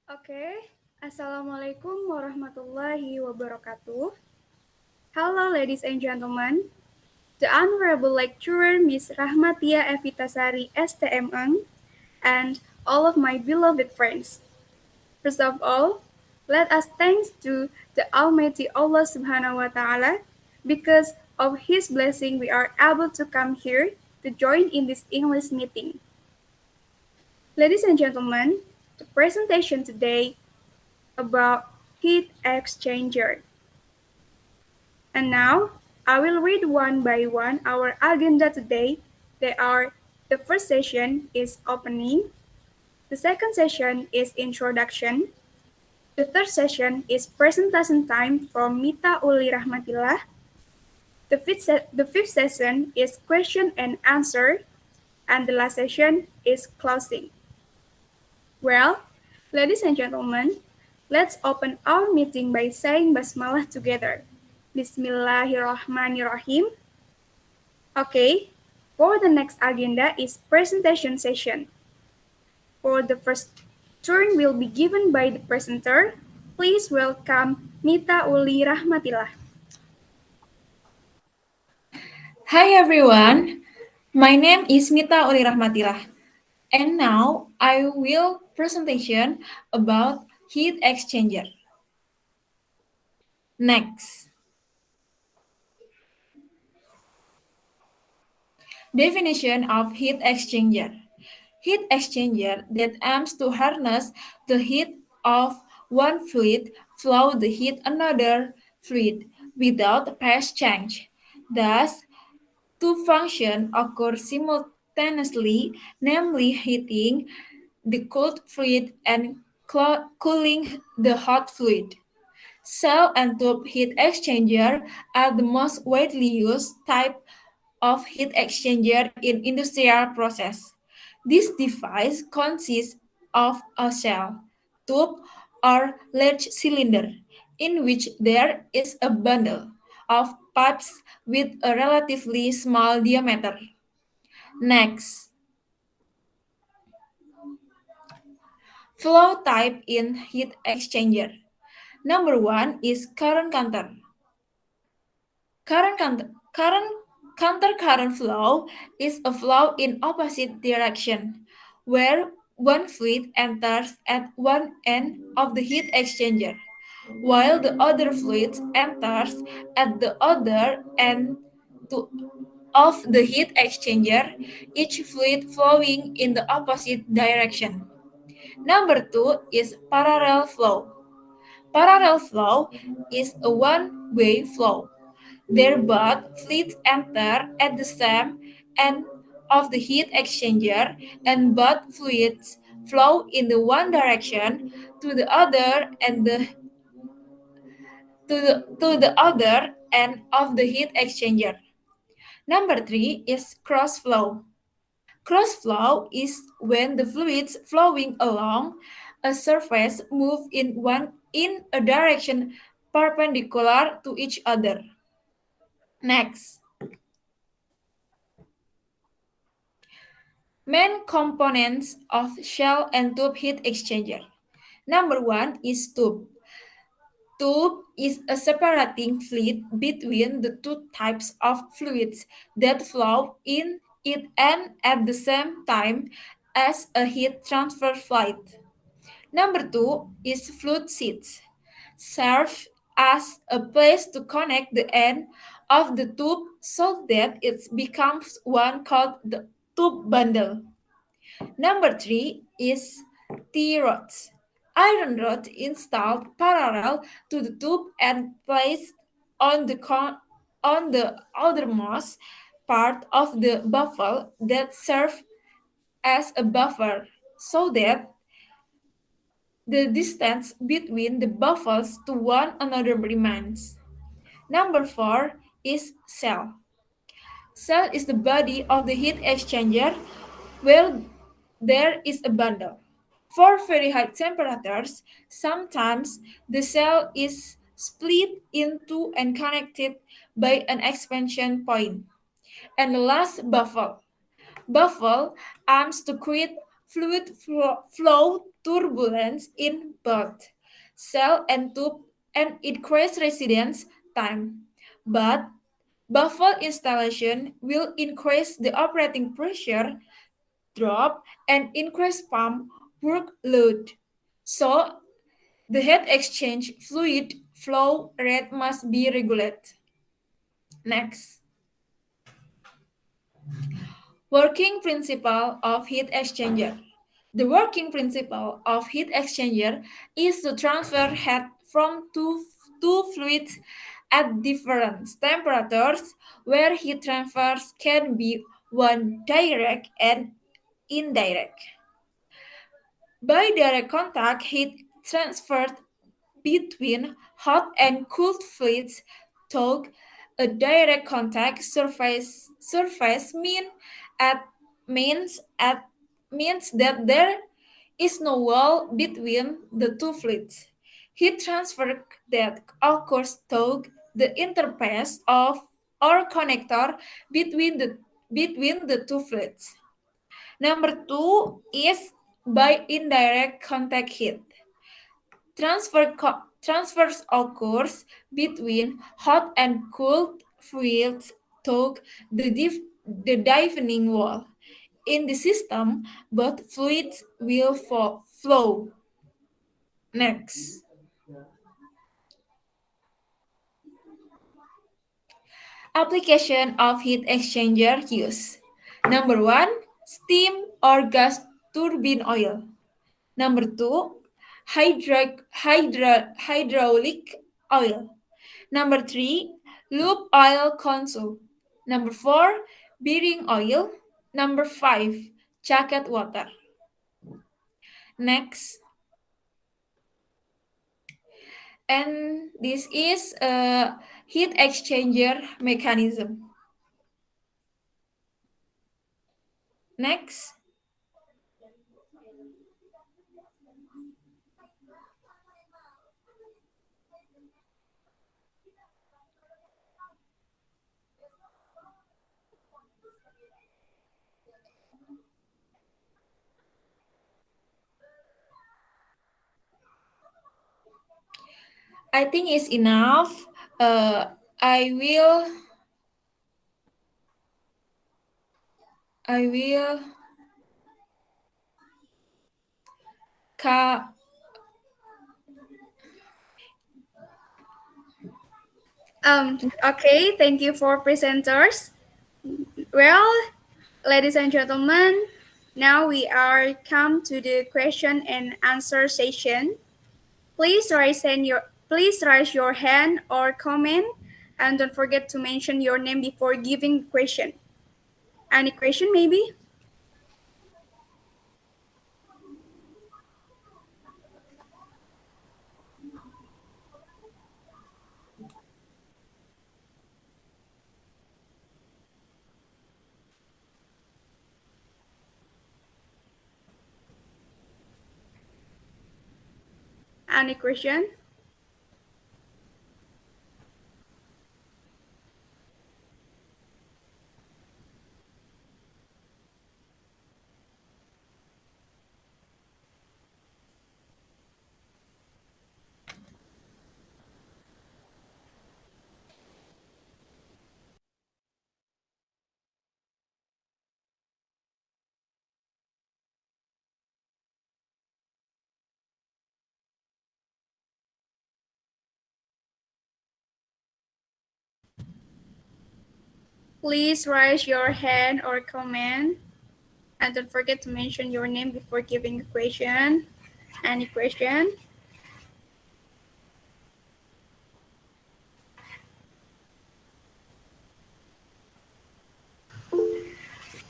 Oke, Assalamualaikum warahmatullahi wabarakatuh. Hello, ladies and gentlemen. The Honorable Lecturer Miss Rahmatia Evitasari STMN and all of my beloved friends. First of all, let us thanks to the Almighty Allah Subhanahu wa Ta'ala because of His blessing we are able to come here to join in this English meeting. Ladies and gentlemen, the presentation today about heat exchanger. And now, I will read one by one our agenda today. The first session is opening, the second session is introduction, the third session is presentation time from Mita Uli Rahmatillah, the fifth session is question and answer, and the last session is closing. Well, ladies and gentlemen, let's open our meeting by saying Basmalah together. Bismillahirrahmanirrahim. Okay, for the next agenda is presentation session. For the first turn will be given by the presenter. Please welcome Mita Uli Rahmatillah. Hi everyone, my name is Mita Uli Rahmatillah, and now I will presentation about heat exchanger. Next, definition of heat exchanger. Heat exchanger that aims to harness the heat of one fluid flow the heat another fluid without phase change. Thus, two functions occur simultaneously, namely heating the cold fluid and cooling the hot fluid. Cell and tube heat exchanger are the most widely used type of heat exchanger in industrial process. This device consists of a cell, tube, or large cylinder, in which there is a bundle of pipes with a relatively small diameter. Next, flow type in heat exchanger. Number one is current counter. Current counter current flow is a flow in opposite direction, where one fluid enters at one end of the heat exchanger, while the other fluid enters at the other end to, of the heat exchanger, each fluid flowing in the opposite direction. Number two is parallel flow. Parallel flow is a one-way flow. There both fluids enter at the same end of the heat exchanger and both fluids flow in the one direction to the other and to the other end of the heat exchanger. Number three is cross flow. Cross flow is when the fluids flowing along a surface move in a direction perpendicular to each other. Next, main components of shell and tube heat exchanger. Number one is tube. Tube is a separating fluid between the two types of fluids that flow in it and at the same time as a heat transfer flight. Number two is fluid seats. Serve as a place to connect the end of the tube so that it becomes one called the tube bundle. Number three is T-rods. Iron rod installed parallel to the tube and placed on on the outermost part of the baffle that serve as a buffer so that the distance between the baffles to one another remains. Number four is cell. Cell is the body of the heat exchanger where there is a bundle. For very high temperatures, sometimes the cell is split into and connected by an expansion point. And the last, baffle. Baffle aims to create fluid flow turbulence in both cell and tube and increase residence time. But baffle installation will increase the operating pressure drop and increase pump workload. So the heat exchange fluid flow rate must be regulated. Next, working principle of heat exchanger. The working principle of heat exchanger is to transfer heat from two fluids at different temperatures where heat transfers can be one direct and indirect. By direct contact, heat transferred between hot and cooled fluids through a direct contact surface at means at means that there is no wall between the two fluids. Heat transfer that occurs through the interface of or connector between the two fluids. Number two is by indirect contact heat. Transfers occurs between hot and cold fluids through the dividing wall. In the system, both fluids will flow. Next, application of heat exchanger use. Number one, steam or gas turbine oil. Number two, hydraulic oil. Number three, lube oil console. Number four, bearing oil. Number five, jacket water. Next, and this is a heat exchanger mechanism. Next, I think it's enough. Uh, I will. I will. Ka. Okay, thank you for presenters. Well, ladies and gentlemen, now we are come to the question and answer session. Please raise your hand or comment, and don't forget to mention your name before giving the question. Any question maybe? Any question? Please raise your hand or comment, and don't forget to mention your name before giving a question. Any question?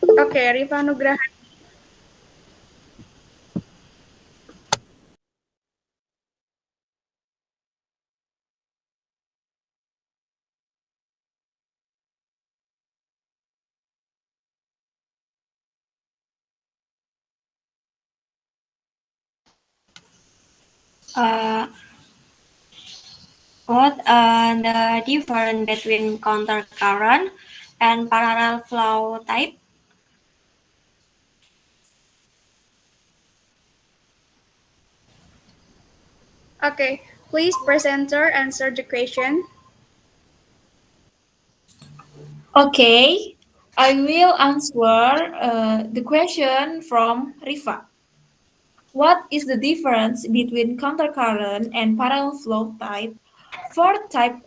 Okay, Rifa Nugraha. Uh, what are the difference between counter current and parallel flow type? Okay, please presenter answer the question. Okay, I will answer the question from Rifa. What is the difference between countercurrent and parallel flow type? Fourth type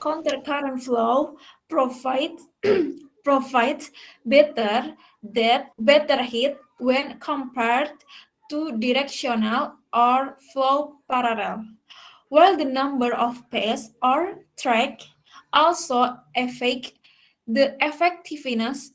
countercurrent flow provides provides better heat when compared to directional or flow parallel, while the number of paths or track also affect the effectiveness.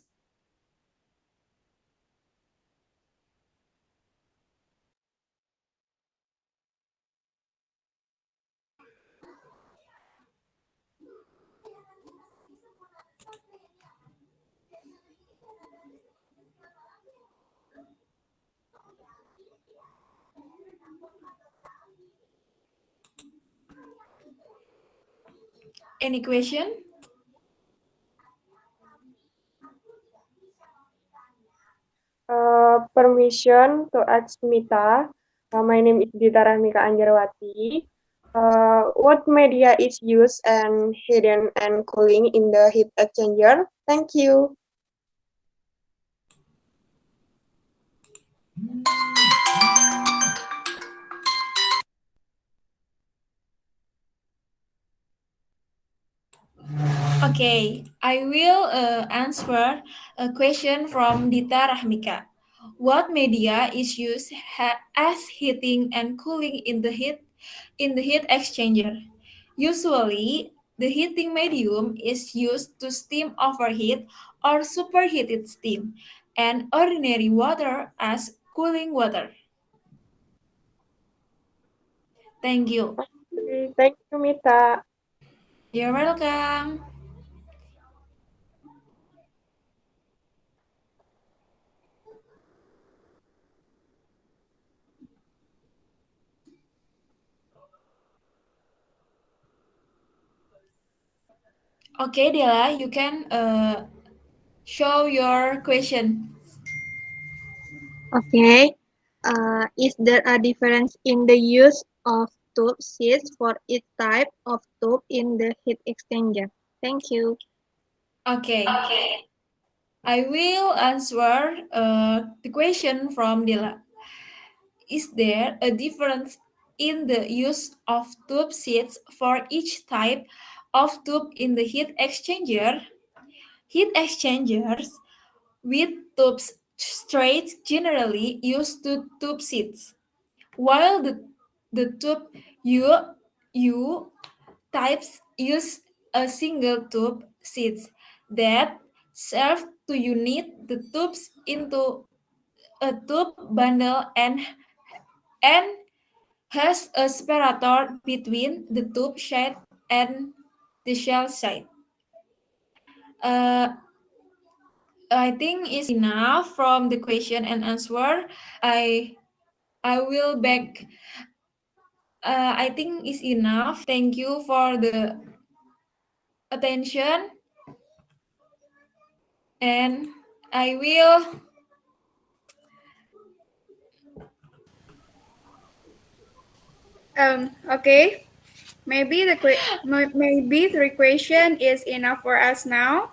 Any question? Permission to ask Mita. My name is Dita Rahmika Anjarwati. What media is used and heating and cooling in the heat exchanger? Thank you. Okay, I will answer a question from Dita Rahmika. What media is used as heating and cooling in the heat exchanger? Usually, the heating medium is used to steam overheat or superheated steam, and ordinary water as cooling water. Thank you. Okay, thank you, Mita. You're welcome. Okay, Dela, you can show your question. Okay. Is there a difference in the use of tube seats for each type of tube in the heat exchanger? Thank you. Okay. I will answer the question from Dila. Is there a difference in the use of tube seats for each type of tube in the heat exchanger? Heat exchangers with tubes straight generally use two tube seats, while the tube U types use a single tube seats that serve to unit the tubes into a tube bundle and has a separator between the tube side and the shell side. Uh, I think it's enough from the question and answer. I I will back. I think it's enough. Thank you for the attention, and I will. Okay. Maybe the question is enough for us now.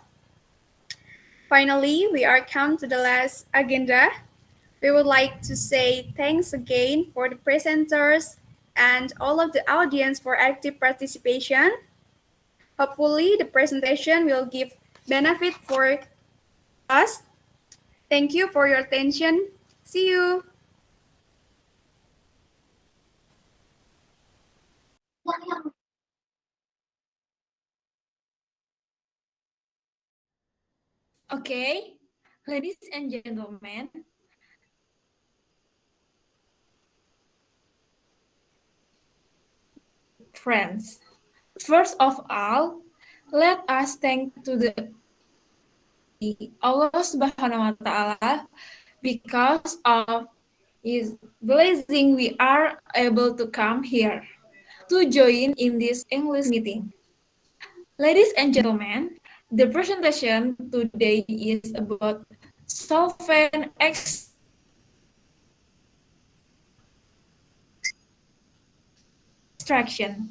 Finally, we are come to the last agenda. We would like to say thanks again for the presenters and all of the audience for active participation. Hopefully, the presentation will give benefit for us. Thank you for your attention. See you. Okay, ladies and gentlemen, friends. First of all, let us thank to the Allah Subhanahu wa Ta'ala because of His blessing we are able to come here to join in this English meeting. Ladies and gentlemen, the presentation today is about solvent extraction.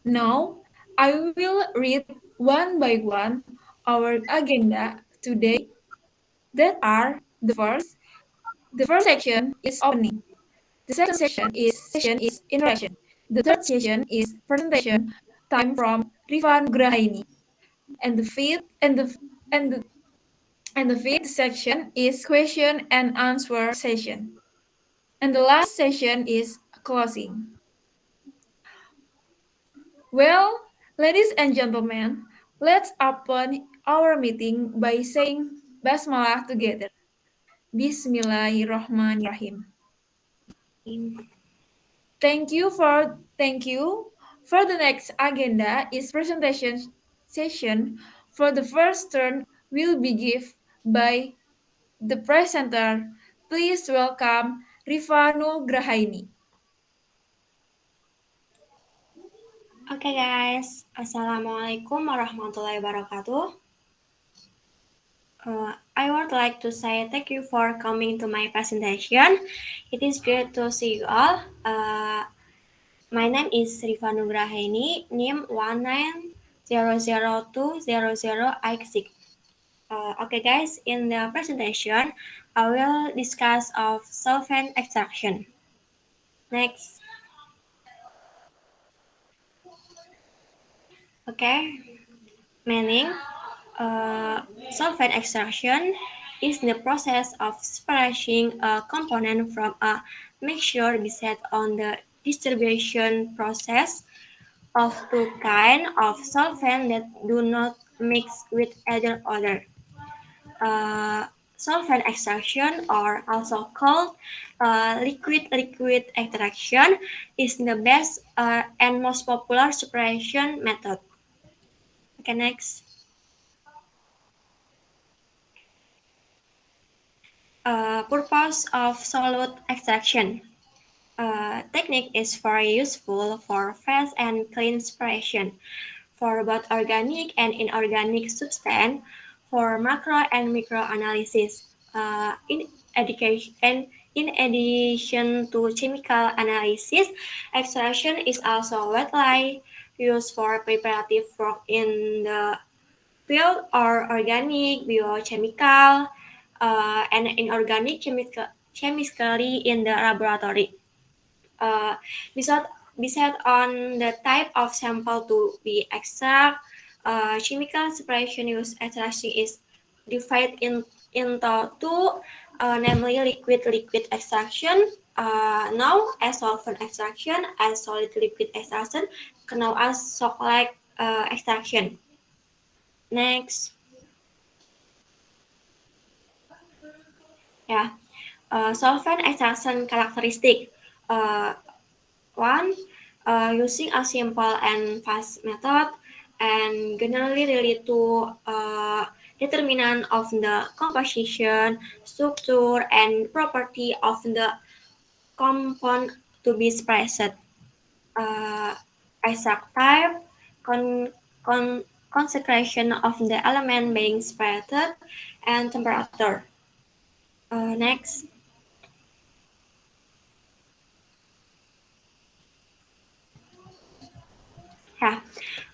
Now, I will read one by one our agenda today. That are the first section is opening. The second section is introduction. The third session is presentation time from Riva Nugrahaini. And the fifth and the and the fifth section is question and answer session. And the last session is closing. Well, ladies and gentlemen, let's open our meeting by saying Basmalah together. Bismillahirrahmanirrahim. Thank you for the next agenda is presentation session. For the first turn will be given by the presenter. Please welcome Rifanu Grahaini. Okay guys, Assalamualaikum warahmatullahi wabarakatuh. I would like to say thank you for coming to my presentation. It is great to see you all. My name is Riva Nugrahaini, NIM 19002000I6. Okay guys, in the presentation, I will discuss of solvent extraction. Next. Okay, meaning solvent extraction is the process of separating a component from a mixture based on the distribution process of two kinds of solvent that do not mix with each other. Solvent extraction, or also called liquid-liquid extraction, is the best and most popular separation method. Okay, next. Purpose of solute extraction. Technique is very useful for fast and clean separation, for both organic and inorganic substance, for macro and micro analysis. In addition to chemical analysis, extraction is also widely used for preparative work in the field or organic, biochemical, and inorganic chemically in the laboratory. Based on the type of sample to be extracted, chemical separation use extraction is divided into two, namely liquid-liquid extraction, known as solvent extraction, and solid-liquid extraction, known as Sokolek extraction. Next. Solvent extraction characteristic. One, using a simple and fast method, and generally related to determinant of the composition, structure, and property of the compound to be separated. Exact type, concentration of the element being separated, and temperature. Next.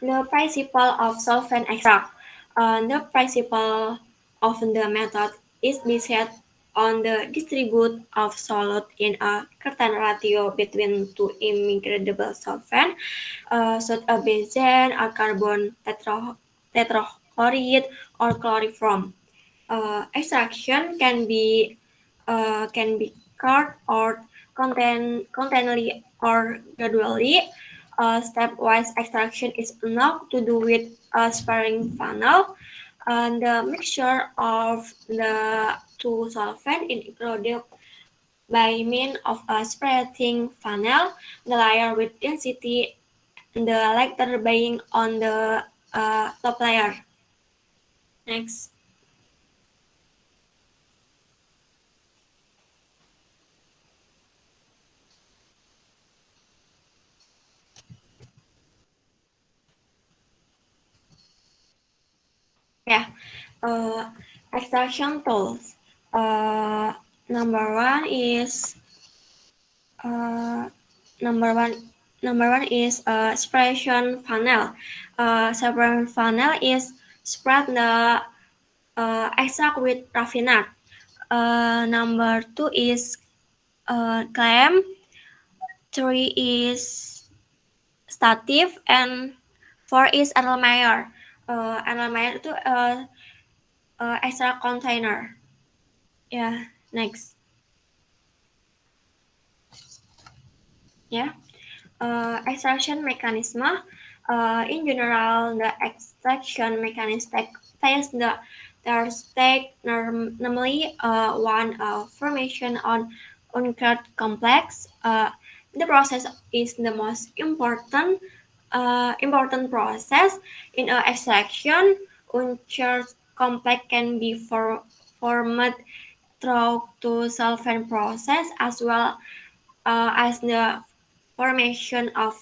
The principle of solvent extract. The principle of the method is based on the distribute of solute in a certain ratio between two immigrable solvent, such as benzene or carbon tetrachloride or chloroform. Extraction can be occurred or continually or gradually. Stepwise extraction is enough to do with a sparing funnel, and the mixture of the two solvents is included by means of a separating funnel, the layer with density, the lighter being on the top layer. Next. Extraction tools. Number one is number one is separation funnel. Separation funnel is spread the extract with raffinate. Number 2 is clam. 3 is stative, and 4 is Erlenmeyer. Erlenmeyer itu extract container. Yeah, next. Yeah. Extraction mechanism. In general, the extraction mechanism takes normally one formation on uncurved complex. The process is the most important process in extraction. Uncurved complex can be formed through to solvent process as well as the formation of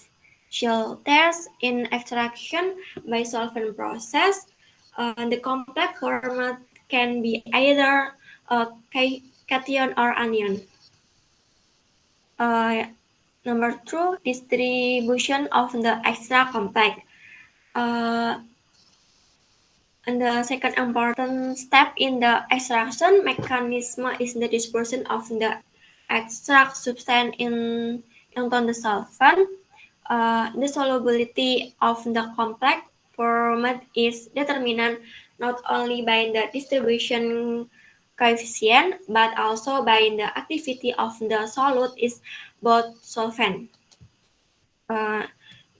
shelters in extraction by solvent process. The complex format can be either cation or anion. Number 2, distribution of the extract complex. And the second important step in the extraction mechanism is the dispersion of the extract substance into the solvent. The solubility of the complex format is determined not only by the distribution coefficient but also by the activity of the solute is both solvent.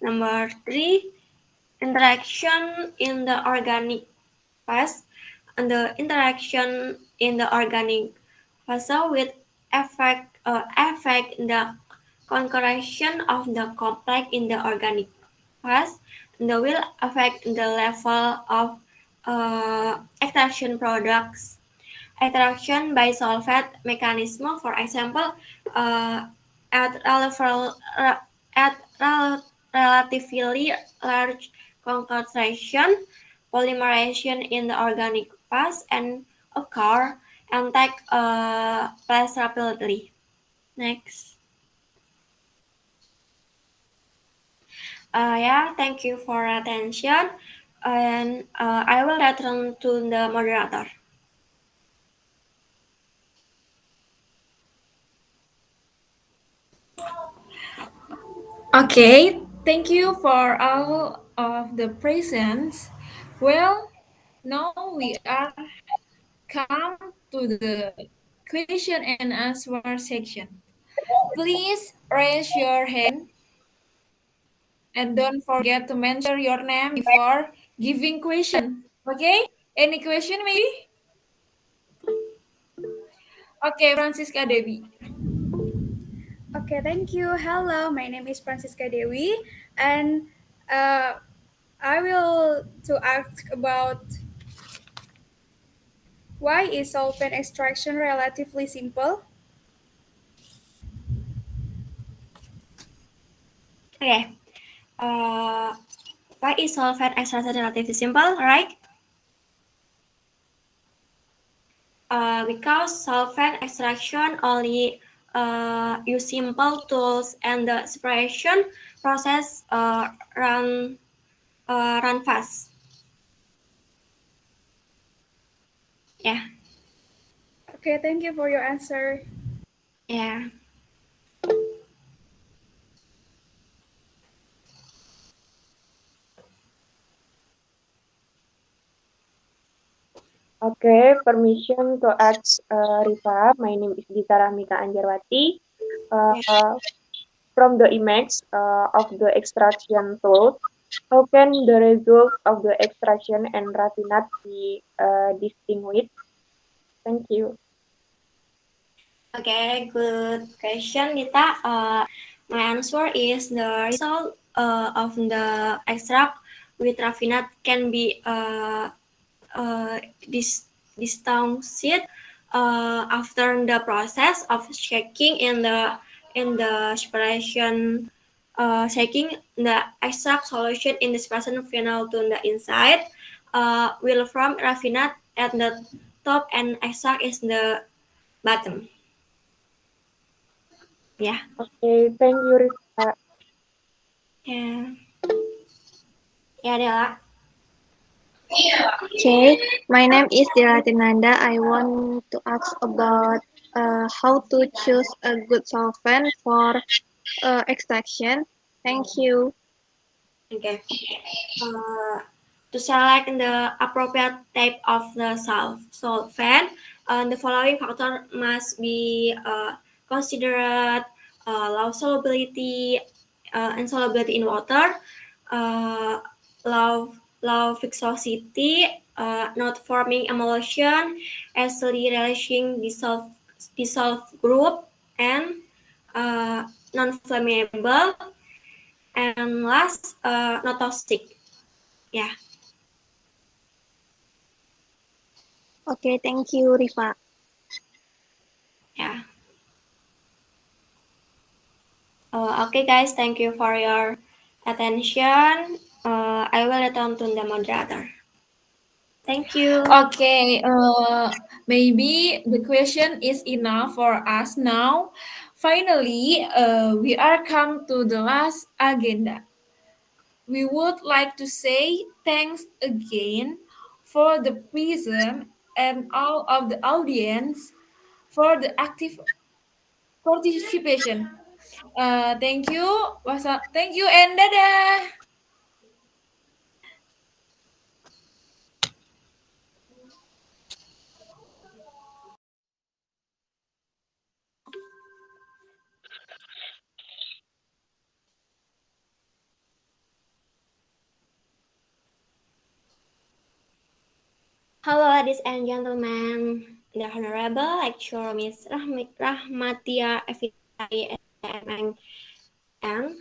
Number 3, interaction in the organic phase. And the interaction in the organic phase with affect the concentration of the complex in the organic phase, and will affect the level of extraction products. Extraction by solvent mechanism, for example, at relatively large concentration, polymerization in the organic phase and occur and take place rapidly. Next. Thank you for attention, and I will return to the moderator. Okay, thank you for all of the presents. Well, now we are come to the question and answer section. Please raise your hand and don't forget to mention your name before giving question. Okay? Any question maybe? Okay, Francisca Devi. Okay, thank you. Hello, my name is Francisca Dewi, and I will to ask about why is solvent extraction relatively simple? Okay. Why is solvent extraction relatively simple, right? Because solvent extraction only use simple tools and the separation process run fast. Yeah. Okay, thank you for your answer. Yeah. Okay, permission to ask Rifa. My name is Dita Rahmika Anjarwati. From the image of the extraction tool, how can the result of the extraction and raffinate be distinguished? Thank you. Okay, good question, Dita. My answer is the result of the extract with raffinate can be distinguished after the process of shaking in the separation shaking the extract solution in the separation funnel to the inside will form raffinate at the top and extract is the bottom. Yeah. Okay, thank you, Yeah. Yeah, Dela. Okay, my name is Diratinanda. I want to ask about how to choose a good solvent for extraction. Thank you. Okay. To select the appropriate type of the solvent, the following factor must be considered: low solubility, insolubility in water, uh, low viscosity, not forming emulsion, easily relishing dissolved group, and non-flammable, and last, not toxic. Yeah. Okay, thank you, Rifa. Yeah. Okay, guys, thank you for your attention. I will return to the moderator. Thank you. Okay, maybe the question is enough for us now. Finally, we are come to the last agenda. We would like to say thanks again for the prism and all of the audience for the active participation. Thank you. Thank you and dadah. Hello, ladies and gentlemen. The Honorable Lecturer Miss Rahmatia Evitari and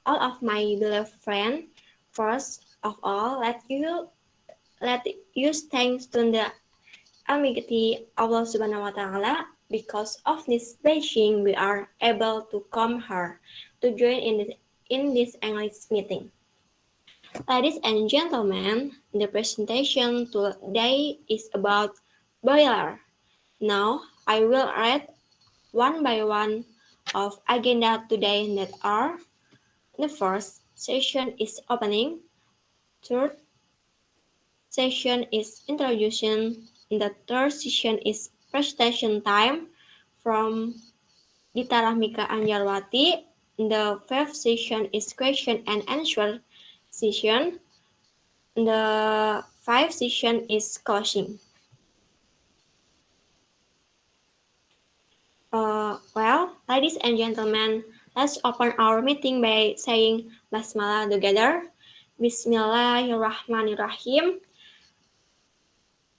all of my beloved friends. First of all, let use thanks to the Almighty Allah Subhanahu wa Taala. Because of this blessing, we are able to come here to join in this English meeting. Ladies and gentlemen, the presentation today is about boiler. Now, I will read one by one of agenda today that are: the first session is opening, third session is introduction, the third session is presentation time from Dita Rahmika Anjarwati, the fifth session is question and answer session, the fifth session is closing. Well, ladies and gentlemen, let's open our meeting by saying Basmalah together. Bismillahirrahmanirrahim.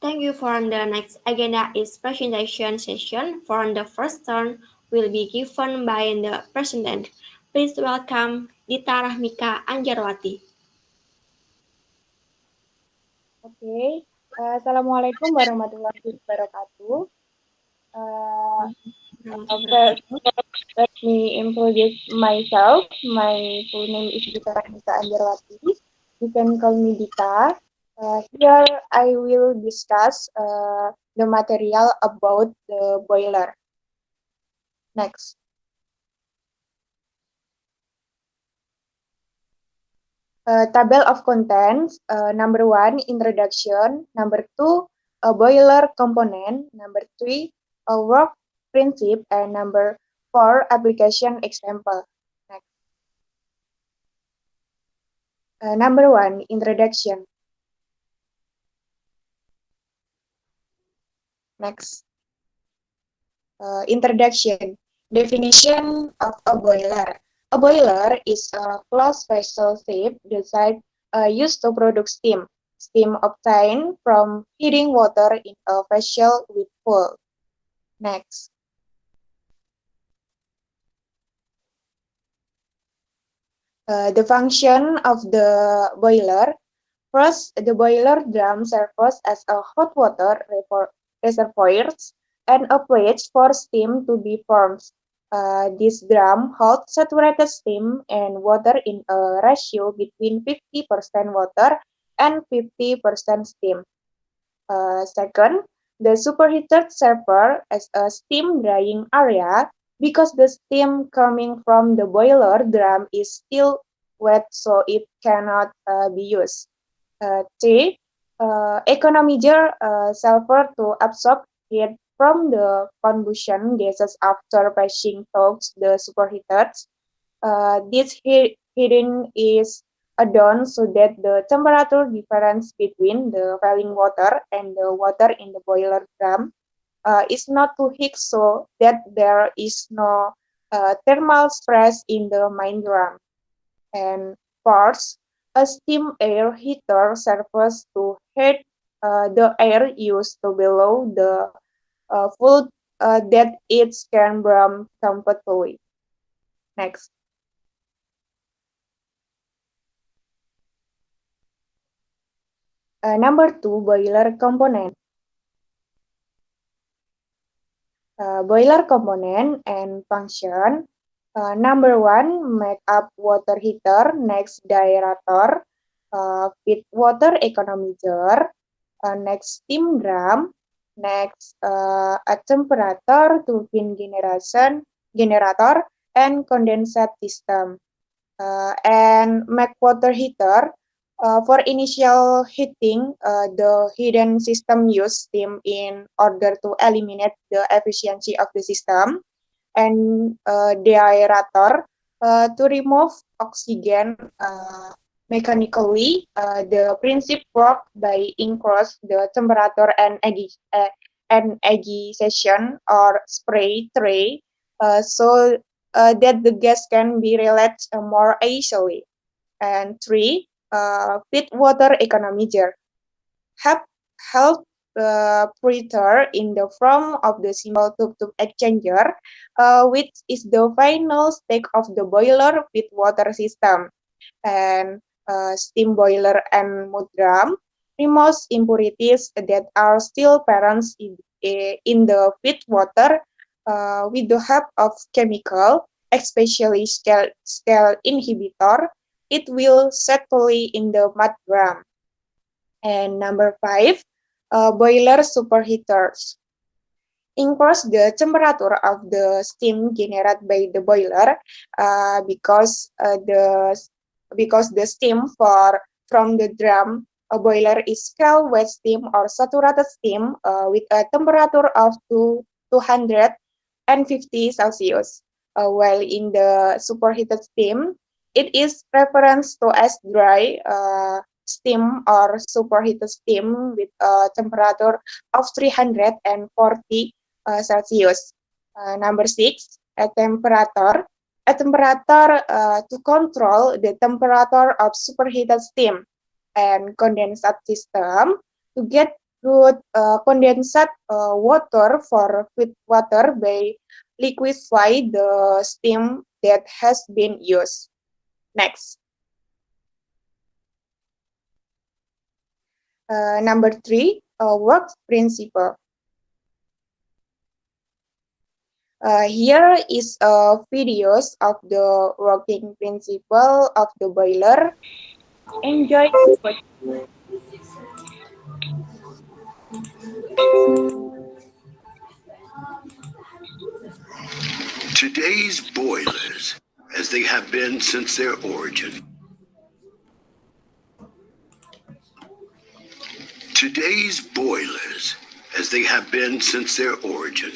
Thank you. For the next agenda is presentation session. For the first turn will be given by the president. Please welcome Dita Rahmika Anjarwati. Okay. Assalamualaikum warahmatullahi wabarakatuh. First, let me introduce myself. My full name is Dita Rahmika Anjarwati. You can call me Dita. Here I will discuss the material about the boiler. Next. Table of contents. Number 1, introduction. Number 2, a boiler component. Number 3, a work principle. And number 4, application example. Next. Number 1, introduction. Next. Introduction. Definition of a boiler. A boiler is a closed vessel shape designed used to produce steam. Steam obtained from heating water in a vessel with fuel. Next. The function of the boiler. First, the boiler drum serves as a hot water reservoirs and a place for steam to be formed. This drum holds saturated steam and water in a ratio between 50% water and 50% steam. Second, the superheated server as a steam drying area. because the steam coming from the boiler drum is still wet, so it cannot be used. 3. Economizer sulfur to absorb heat from the combustion gases after passing through the superheaters. This heating is done so that the temperature difference between the boiling water and the water in the boiler drum is not too high, so that there is no thermal stress in the main drum. And fourth, a steam air heater serves to heat the air used to below the food that it can burn comfortably. Next. Number 2, boiler component. Boiler component and function. Number 1, make up water heater. Next, aerator. Feed water economizer. Next, steam drum. Next, a temperature turbine generator and condensate system. And make water heater. For initial heating, the hidden system use steam in order to eliminate the efficiency of the system, and the aerator to remove oxygen mechanically. The principle work by increase the temperature and agitation or spray tray, so that the gas can be released more easily. And 3, feed water economizer. Help breather in the form of the simple tube-tube exchanger, which is the final stage of the boiler feed water system. And steam boiler and mud drum removes impurities that are still present in the feed water with the help of chemical, especially scale inhibitor. It will settle in the mud drum. And number 5, boiler superheaters. Increase the temperature of the steam generated by the boiler because the steam from the drum boiler is cold wet steam or saturated steam with a temperature of 250 Celsius. While in the superheated steam, it is referenced to as dry steam or superheated steam with a temperature of 340 Celsius. Number 6, a temperature. A temperature to control the temperature of superheated steam, and condensate system to get good condensate water for feed water by liquefy the steam that has been used. Next. Number 3, work principle. Here is videos of the working principle of the boiler. Enjoy watching. Today's boilers, as they have been since their origin. Today's boilers, as they have been since their origin,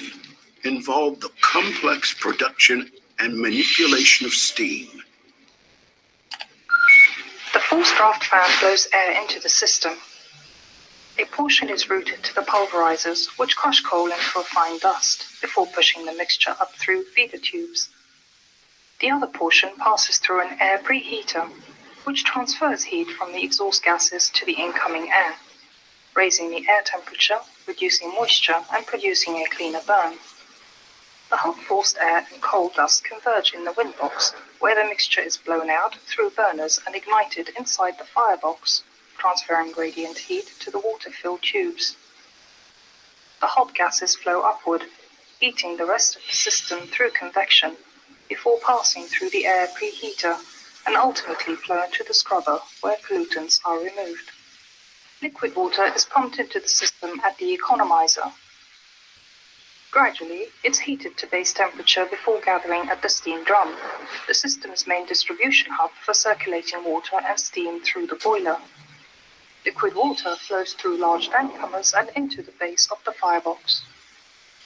involve the complex production and manipulation of steam. The forced draft fan blows air into the system. A portion is routed to the pulverizers, which crush coal into a fine dust before pushing the mixture up through feeder tubes. The other portion passes through an air preheater, which transfers heat from the exhaust gases to the incoming air, raising the air temperature, reducing moisture, and producing a cleaner burn. The hot forced air and coal dust converge in the wind box, where the mixture is blown out through burners and ignited inside the firebox, transferring radiant heat to the water-filled tubes. The hot gases flow upward, heating the rest of the system through convection, before passing through the air preheater and ultimately flow into the scrubber, where pollutants are removed. Liquid water is pumped into the system at the economizer. Gradually, it's heated to base temperature before gathering at the steam drum, the system's main distribution hub for circulating water and steam through the boiler. Liquid water flows through large tank covers and into the base of the firebox.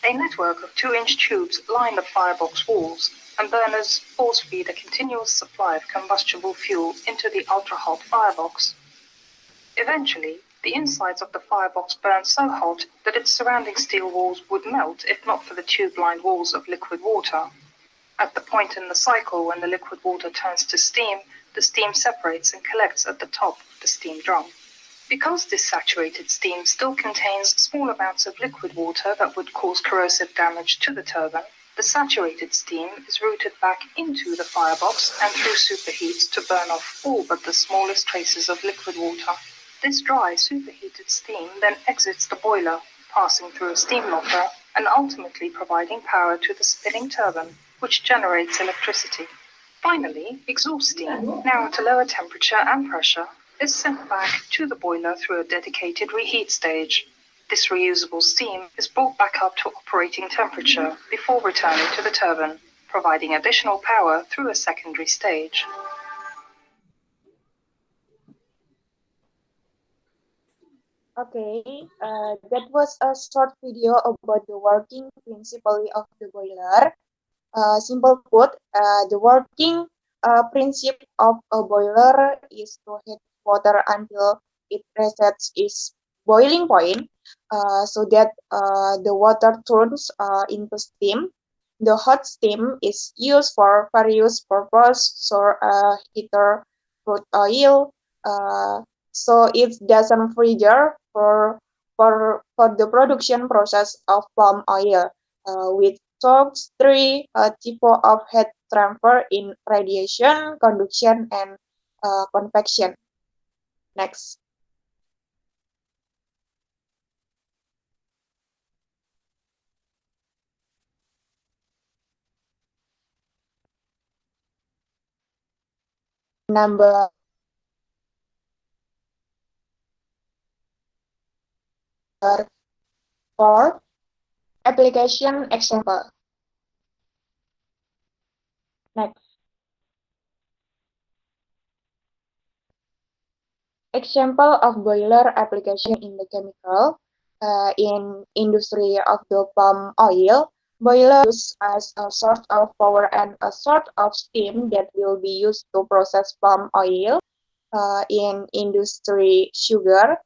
A network of 2-inch tubes line the firebox walls, and burners force feed a continuous supply of combustible fuel into the ultra-hot firebox. Eventually, the insides of the firebox burn so hot that its surrounding steel walls would melt if not for the tube-lined walls of liquid water. At the point in the cycle when the liquid water turns to steam, the steam separates and collects at the top of the steam drum. Because this saturated steam still contains small amounts of liquid water that would cause corrosive damage to the turbine, the saturated steam is routed back into the firebox and through superheat to burn off all but the smallest traces of liquid water. This dry, superheated steam then exits the boiler, passing through a steam locker and ultimately providing power to the spinning turbine, which generates electricity. Finally, exhaust steam, now at a lower temperature and pressure, is sent back to the boiler through a dedicated reheat stage. This reusable steam is brought back up to operating temperature before returning to the turbine, providing additional power through a secondary stage. Okay, that was a short video about the working principle of the boiler. Simple put, the working principle of a boiler is to heat water until it resets its boiling point, so that the water turns into steam. The hot steam is used for various purposes, so heater, crude oil, so it doesn't freezer for the production process of palm oil, which talks three types of heat transfer in radiation, conduction, and convection. Next. Number 4, application example. Next. Example of boiler application in the chemical, in industry of the palm oil. Boiler used as a source of power and a source of steam that will be used to process palm oil. In industry sugar,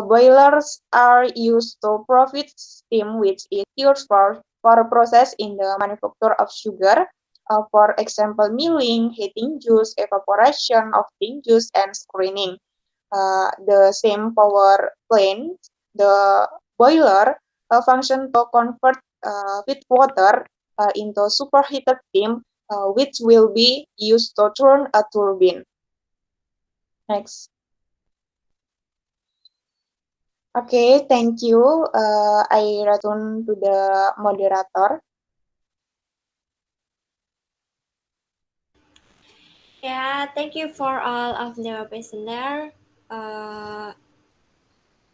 boilers are used to provide steam which is used for process in the manufacture of sugar. For example, milling, heating juice, evaporation of heating juice, and screening. The same power plant, the boiler, function to convert with water into superheated steam, which will be used to turn a turbine. Next. Okay, thank you. I return to the moderator. Yeah, thank you for all of the presenter.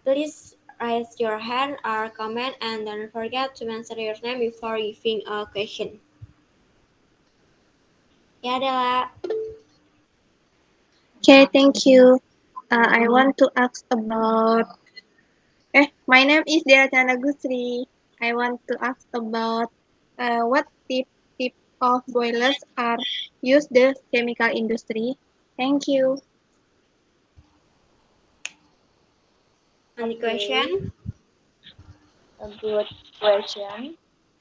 Please raise your hand or comment and don't forget to mention your name before giving a question. Yeah, Dela. Okay, thank you. I want to ask about. My name is Diatana Gusri. I want to ask about what type of boilers are used the chemical industry. Thank you. Any question? A good question.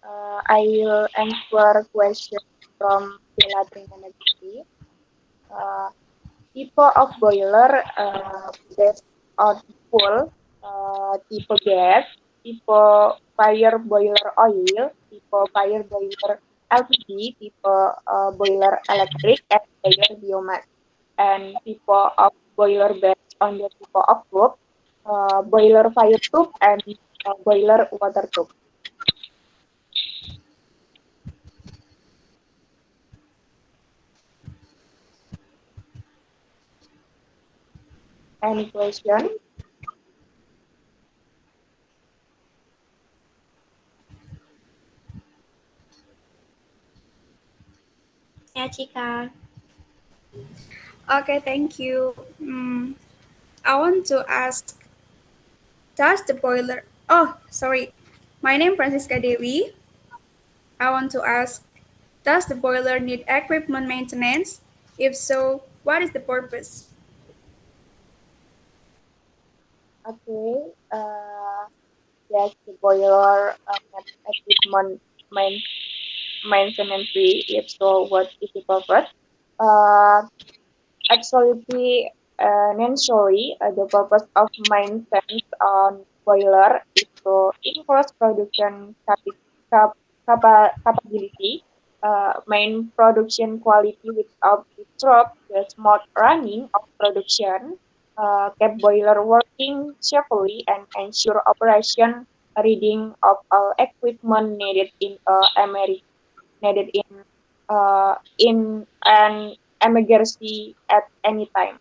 I will answer question from Bella Trinanagiri. Type of boiler based on fuel, type gas, type fire boiler oil, type fire boiler LPG, type boiler electric, and boiler biomass, and type of boiler based on the type of tube, boiler fire tube, and boiler water tube. Any question? Ya, Cika. Okay, thank you. I want to ask, does the boiler... Oh, sorry. My name is Francisca Dewi. I want to ask, does the boiler need equipment maintenance? If so, what is the purpose? Okay. Yes, the boiler has equipment maintenance fee. If so, what is the purpose? Uh, Absolutely, naturally, the purpose of maintenance on boiler is to increase production capability, main production quality without disrupt the smooth running of production, keep boiler working safely, and ensure operation reading of all equipment needed in an emergency at any time.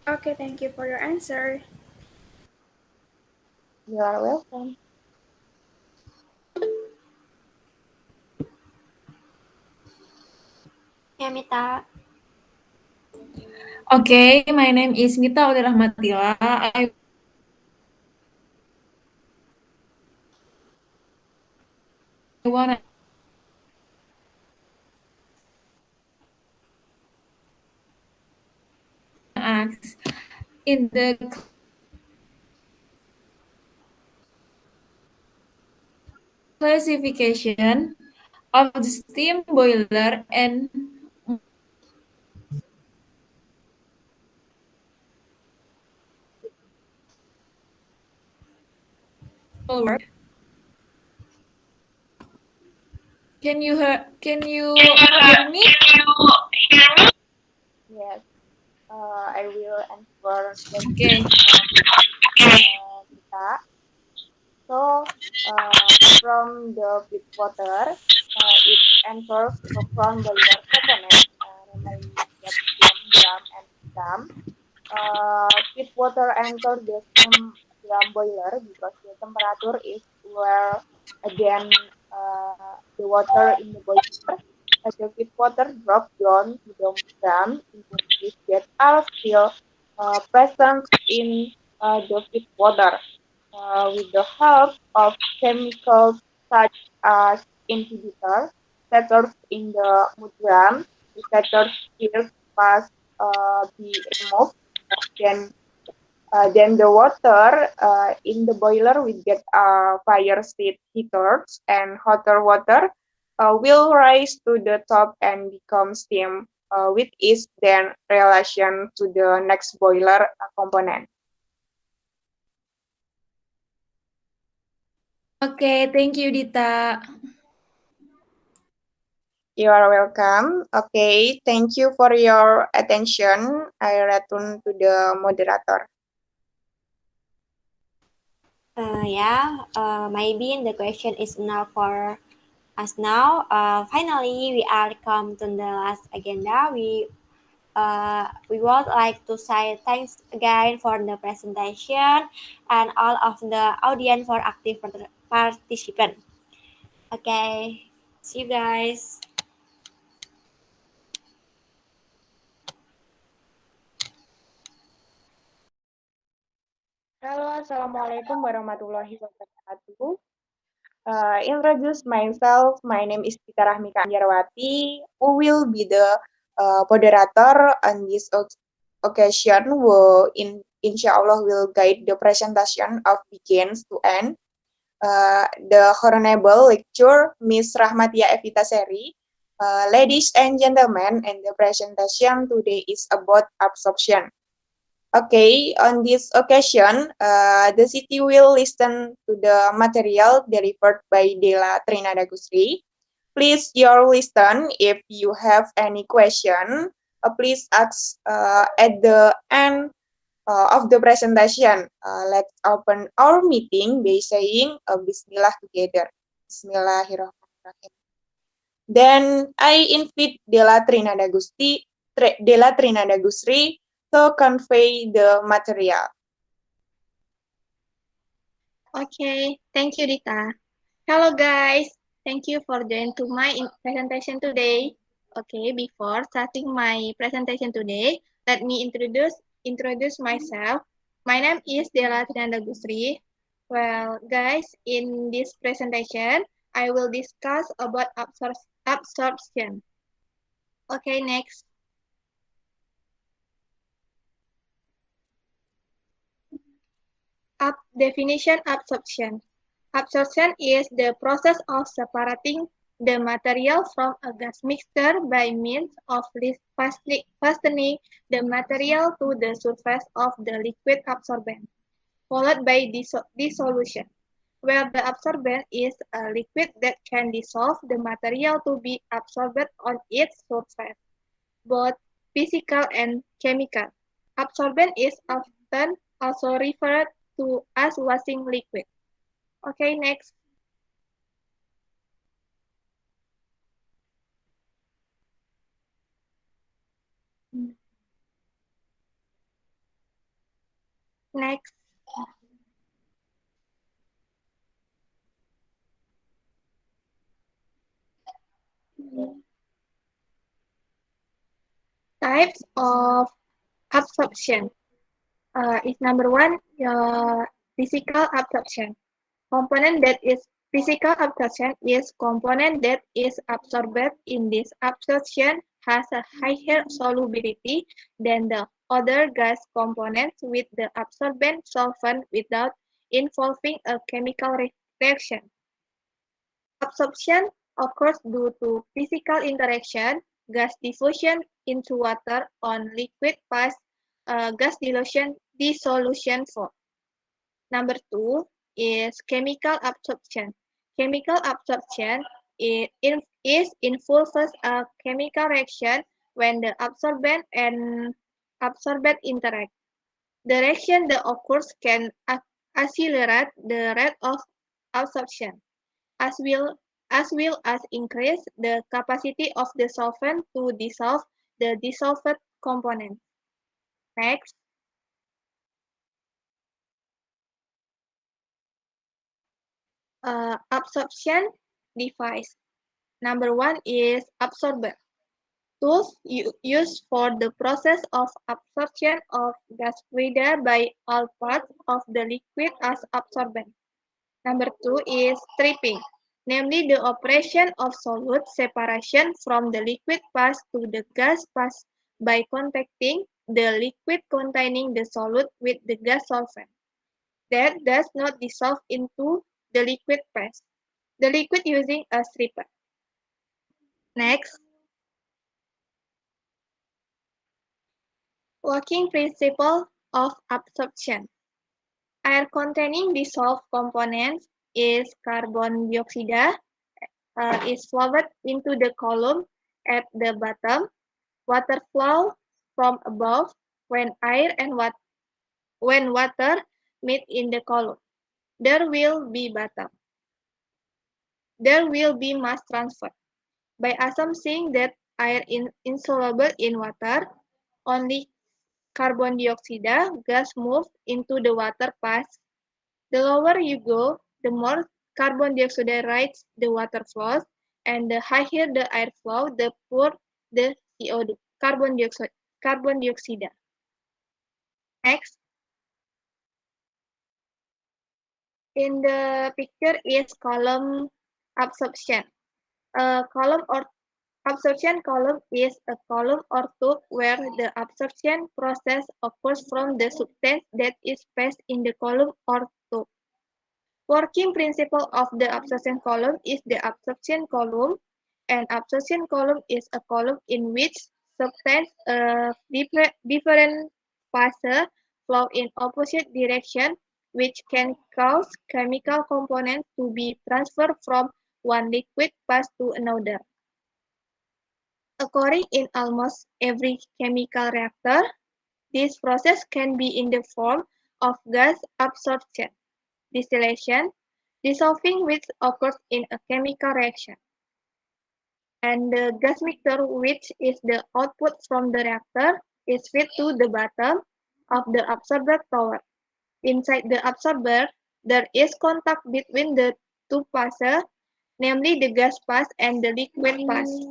Okay, thank you for your answer. You are welcome. Ya, Mita. Okay, my name is Mita Uli Rahmatila. I want to ask, in the classification of the steam boiler and work, can you hear me? Yes, I will answer the Okay. Kita. So, from the pit water, it enters from boiler component, namely that steam, drum, and drum. Pit water enter the steam drum boiler because the temperature is lower than the water in the boiler. As the pit water drop down to the drum, impurities that are still present in the pit water. With the help of chemicals such as inhibitor setters in the mudram, the setters will must be removed. Then, then the water in the boiler will get fire seat heaters, and hotter water will rise to the top and become steam, which is then relation to the next boiler component. Okay, thank you, Dita. You are welcome. Okay, thank you for your attention. I return to the moderator. Maybe the question is now for us now. Finally, we are come to the last agenda. We would like to say thanks again for the presentation and all of the audience for active participant. Okay, see you guys. Halo, Assalamualaikum warahmatullahi wabarakatuh. Introduce myself. My name is Tika Rahmika Anjarwati, who will be the moderator on this occasion. Inshallah will guide the presentation of begins to end. The Honorable Lecturer, Miss Rahmatia Evitasari. Ladies and gentlemen, and the presentation today is about absorption. Okay, on this occasion, the city will listen to the material delivered by Dela Trinada Gusri. Please your listen. If you have any question, please ask at the end of the presentation. Let's open our meeting by saying Bismillah together. Bismillahirrahmanirrahim. Then I invite Dela Trinada Gusri to convey the material. Okay, thank you, Dita. Hello guys, thank you for joining to my presentation today. Okay, before starting my presentation today, let me introduce myself. My name is Dela Trinanda Gusri. Well, guys, in this presentation, I will discuss about absorption. Okay, next. Definition absorption. Absorption is the process of separating the material from a gas mixture by means of fastening the material to the surface of the liquid absorbent, followed by dissolution, where the absorbent is a liquid that can dissolve the material to be absorbed on its surface, both physical and chemical. Absorbent is often also referred to as washing liquid. Okay, next. Next. Types of absorption. Is number one, physical absorption. Component that is physical absorption is component that is absorbed in this absorption has a higher solubility than the other gas components with the absorbent solvent without involving a chemical reaction. Absorption occurs due to physical interaction, gas diffusion into water on liquid phase, gas dissolution form. Number two is chemical absorption. Chemical absorption is involves a chemical reaction when the absorbent and absorbent interact. The reaction that occurs can accelerate the rate of absorption, as well as increase the capacity of the solvent to dissolve the dissolved component. Next. Absorption device. Number one is absorber. Tools used for the process of absorption of gas whether by all parts of the liquid as absorbent. Number two is stripping, namely the operation of solute separation from the liquid phase to the gas phase by contacting the liquid containing the solute with the gas solvent that does not dissolve into the liquid phase. The liquid using a stripper. Next. Working principle of absorption. Air containing dissolved components is carbon dioxide is flowed into the column at the bottom. Water flow from above when air and when water meet in the column. There will be bottom. There will be mass transfer. By assuming that air is insoluble in water, only carbon dioxide gas moves into the water phase. The lower you go, the more carbon dioxide rides the water flows, and the higher the air flow, the poorer the CO2, carbon dioxide. Next. In the picture is column absorption. A column or absorption column is a column or tube where the absorption process occurs from the substance that is placed in the column or tube. Working principle of the absorption column is the absorption column. An absorption column is a column in which substance different phases flow in opposite direction, which can cause chemical components to be transferred from one liquid phase to another. Occurring in almost every chemical reactor, this process can be in the form of gas absorption, distillation, dissolving which occurs in a chemical reaction, and the gas mixture, which is the output from the reactor, is fed to the bottom of the absorber tower. Inside the absorber, there is contact between the two phases, namely the gas phase and the liquid phase,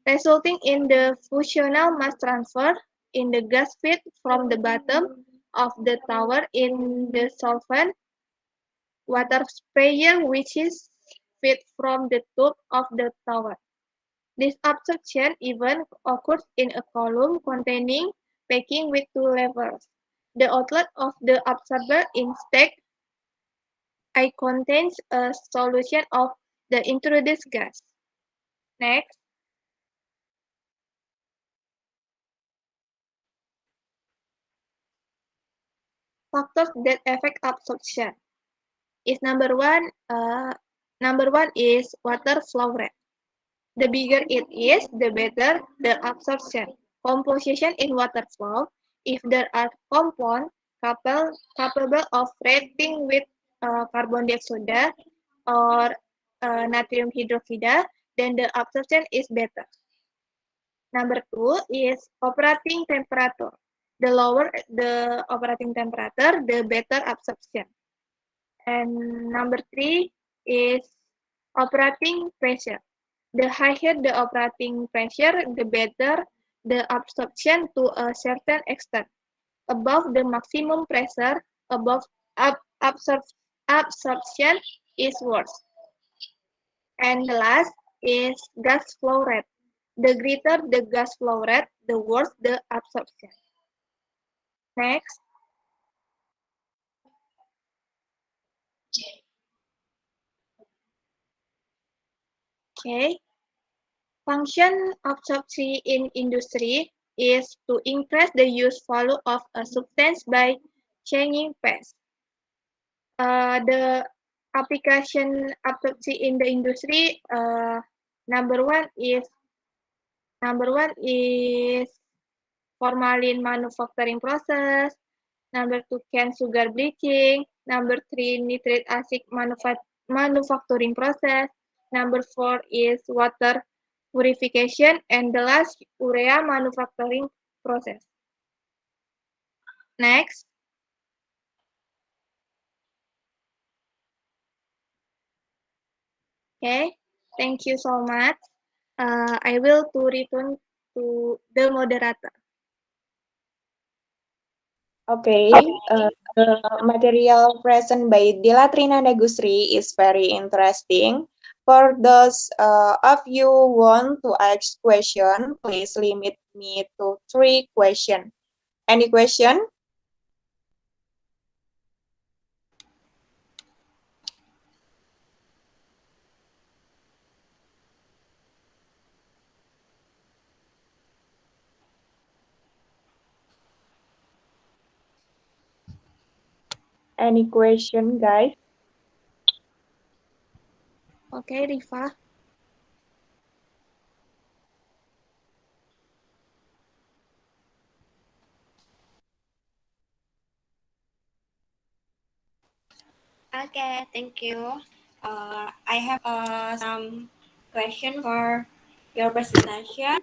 resulting in the functional mass transfer in the gas feed from the bottom of the tower in the solvent water sprayer, which is fed from the tube of the tower. This absorption event occurs in a column containing packing with two levels. The outlet of the absorber in stack I contains a solution of the introduced gas. Next. Factors that affect absorption is number one is water flow rate. The bigger it is, the better the absorption. Composition in water flow. If there are compounds capable of reacting with carbon dioxide or natrium hydroxide, then the absorption is better. Number two is operating temperature. The lower the operating temperature, the better absorption. And number three is operating pressure. The higher the operating pressure, the better the absorption to a certain extent. Above the maximum pressure, absorption is worse. And the last is gas flow rate. The greater the gas flow rate, the worse the absorption. Next. Okay. Function absorption in industry is to increase the use value of a substance by changing phase. The application absorption in the industry, number one is formalin manufacturing process. Number two, cane sugar bleaching. Number three, nitric acid manufacturing process. Number four is water purification, and the last, urea manufacturing process. Next. Okay, thank you so much. I will return to the moderator. Okay, the material present by Dila Trinanda Gusri is very interesting. For those of you who want to ask question, please limit me to 3 questions. Any question? Any question, guys? Okay, Rifa. Okay, thank you. I have some question for your presentation.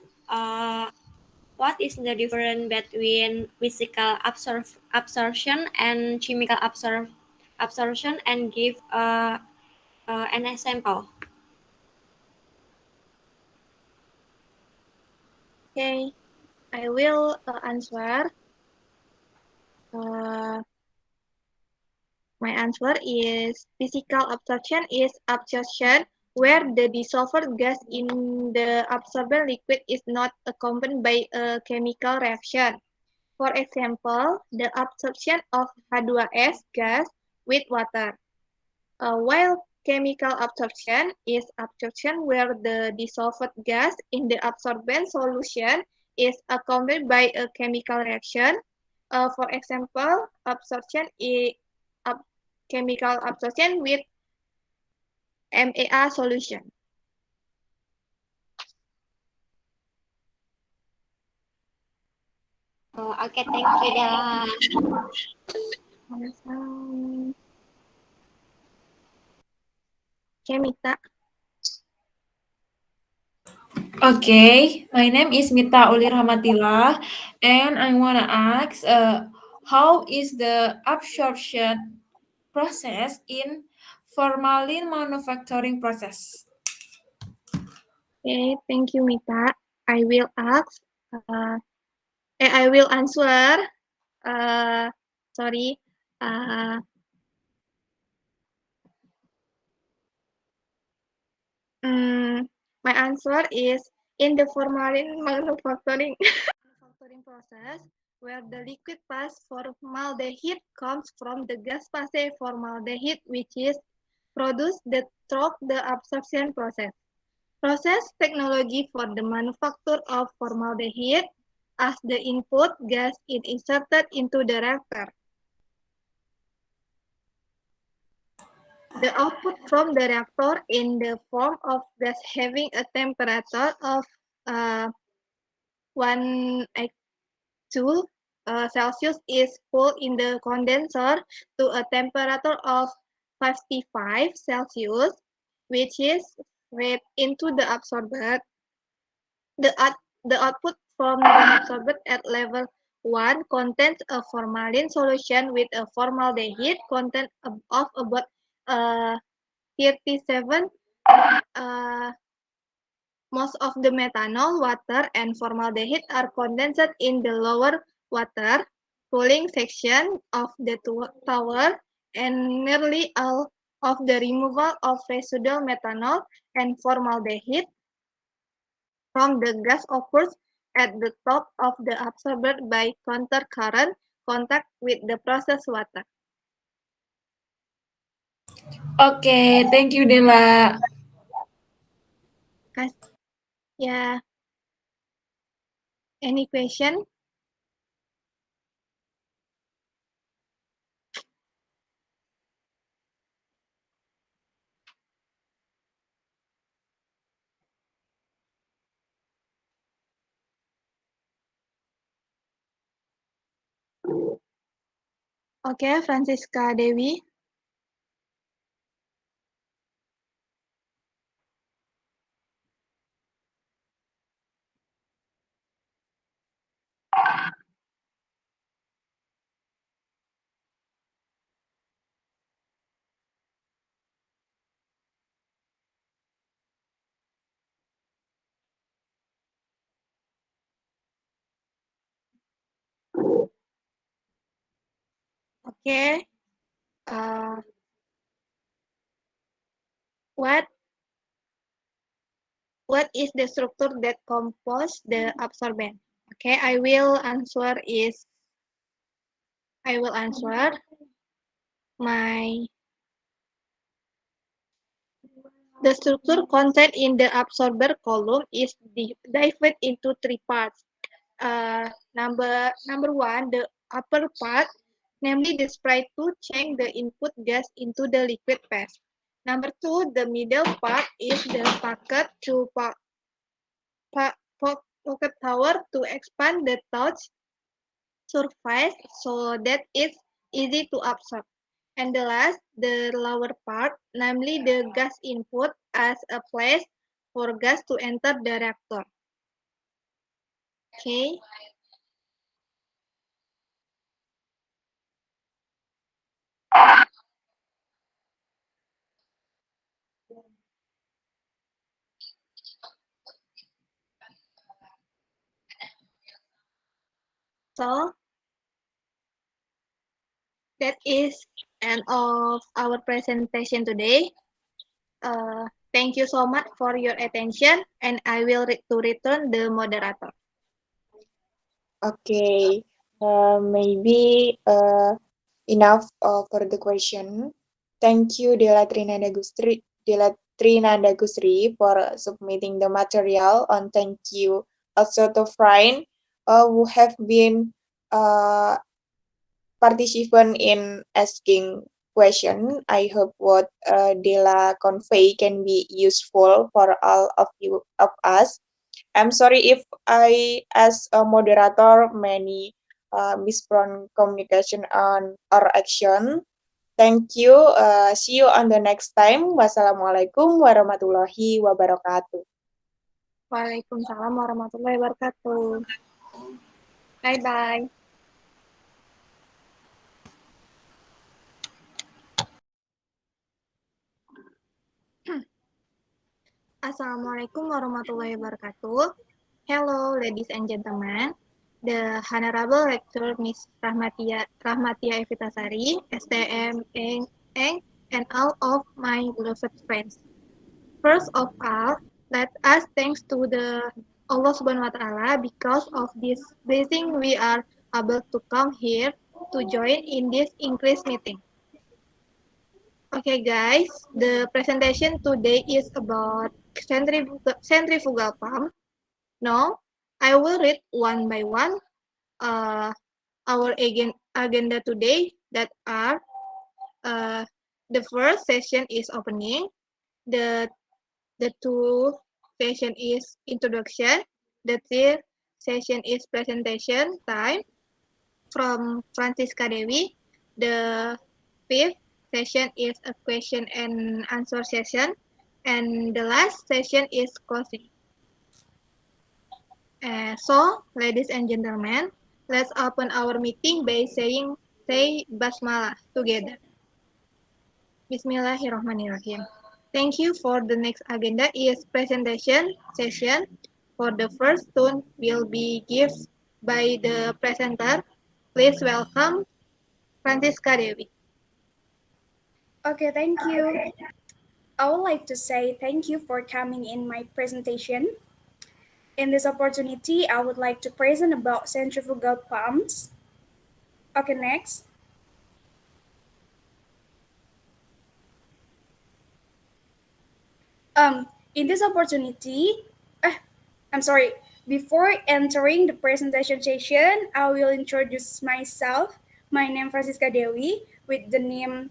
What is the difference between physical absorption and chemical absorption, and give an example? Okay, I will answer. My answer is physical absorption is absorption where the dissolved gas in the absorbent liquid is not accompanied by a chemical reaction. For example, the absorption of H2S gas with water. While chemical absorption is absorption where the dissolved gas in the absorbent solution is accompanied by a chemical reaction. For example, chemical absorption with MEA solution. Oh, okay, thank you, Dela. Okay, Mita. Okay, my name is Mita Uli Rahmatillah, and I want to ask, how is the absorption process in formalin manufacturing process? Okay, thank you, Mita. I will ask. I will answer. Sorry. My answer is in the formalin manufacturing process, where the liquid phase formaldehyde comes from the gas phase formaldehyde, which is produced through the absorption process. Process technology for the manufacture of formaldehyde as the input gas is inserted into the reactor. The output from the reactor in the form of gas having a temperature of 182 Celsius is pulled in the condenser to a temperature of 55 Celsius, which is fed into the absorber. The output from the absorber at level 1 contains a formalin solution with a formaldehyde content of about 37. Most of the methanol, water, and formaldehyde are condensed in the lower water cooling section of the tower, and nearly all of the removal of residual methanol and formaldehyde from the gas occurs at the top of the absorber by countercurrent contact with the process water. Okay, thank you, Dela. Yeah. Any question? Okay, Francisca Dewi. Okay. What is the structure that composes the absorbent? Okay, I will answer the structure contained in the absorber column is divided into three parts. Number one, the upper part, namely the sprite to change the input gas into the liquid phase. Number two, the middle part is the pocket tower to expand the touch surface so that it's easy to absorb. And the last, the lower part, namely the gas input as a place for gas to enter the reactor. Okay. So that is end of our presentation today. Thank you so much for your attention, and I will return the moderator. Okay, maybe enough for the question. Thank you, Dela Trinanda Gusri for submitting the material, and thank you also to Friend who have been participant in asking question. I hope what Dela convey can be useful for all of us. I'm sorry if I, as a moderator, many mispront communication on our action. Thank you. See you on the next time. Wassalamualaikum warahmatullahi wabarakatuh. Waalaikumsalam warahmatullahi wabarakatuh. Bye-bye. Assalamualaikum warahmatullahi wabarakatuh. Hello, ladies and gentlemen. The Honorable Lecturer Miss Rahmatia Evitasari, STM, and all of my beloved friends. First of all, let us thanks to the Allah Subhanahu wa Taala because of this blessing we are able to come here to join in this English meeting. Okay, guys, the presentation today is about centrifugal pump. Now, I will read one by one our agenda today that are the first session is opening, the two session is introduction, the third session is presentation time from Francisca Dewi, the fifth session is a question and answer session, and the last session is closing. So, ladies and gentlemen, let's open our meeting by say Basmalah together. Bismillahirrahmanirrahim. Thank you. For the next agenda is presentation session. For the first tune will be given by the presenter. Please welcome Francisca Dewi. Okay, thank you. I would like to say thank you for coming in my presentation. In this opportunity, I would like to present about centrifugal pumps. Okay, next. In this opportunity, I'm sorry, before entering the presentation session, I will introduce myself. My name is Francisca Dewi with the name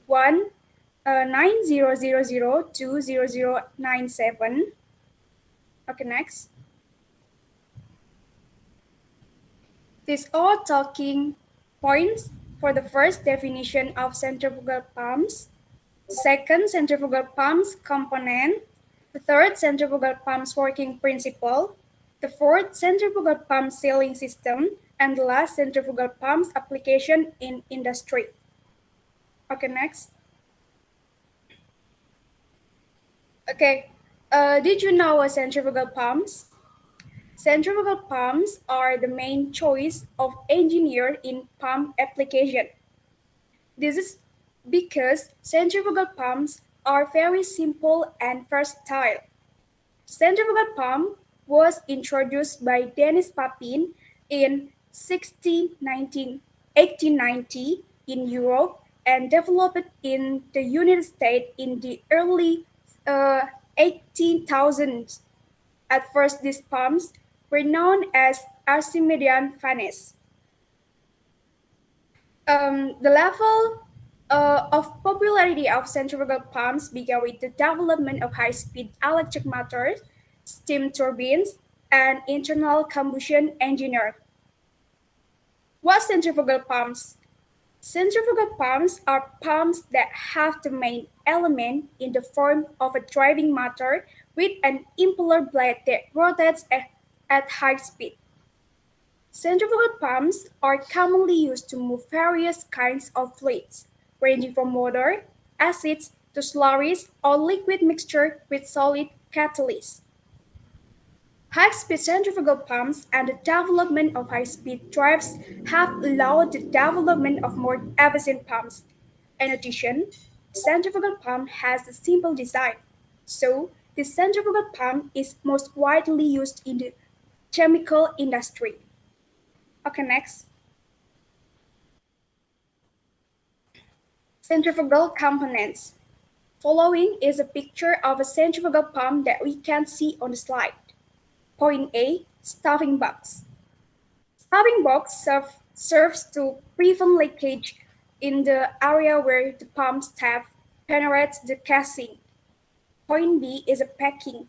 19000020097. Okay, next. These are talking points for the first definition of centrifugal pumps, second centrifugal pumps component, the third centrifugal pumps working principle, the fourth centrifugal pump sealing system, and the last centrifugal pumps application in industry. Okay, next. Okay, did you know what centrifugal pumps? Centrifugal pumps are the main choice of engineers in pump application. This is because centrifugal pumps are very simple and versatile. Centrifugal pump was introduced by Denis Papin in 1890 in Europe and developed in the United States in the early 18,000s. At first, these pumps were known as Archimedean furnace. The level of popularity of centrifugal pumps began with the development of high-speed electric motors, steam turbines, and internal combustion engines. What centrifugal pumps? Centrifugal pumps are pumps that have the main element in the form of a driving motor with an impeller blade that rotates at high speed. Centrifugal pumps are commonly used to move various kinds of fluids, ranging from water, acids, to slurries or liquid mixture with solid catalyst. High-speed centrifugal pumps and the development of high-speed drives have allowed the development of more efficient pumps. In addition, the centrifugal pump has a simple design, so the centrifugal pump is most widely used in the chemical industry. Okay, next. Centrifugal components. Following is a picture of a centrifugal pump that we can see on the slide. Point A, stuffing box. Stuffing box serves to prevent leakage in the area where the pump tap penetrates the casing. Point B is a packing.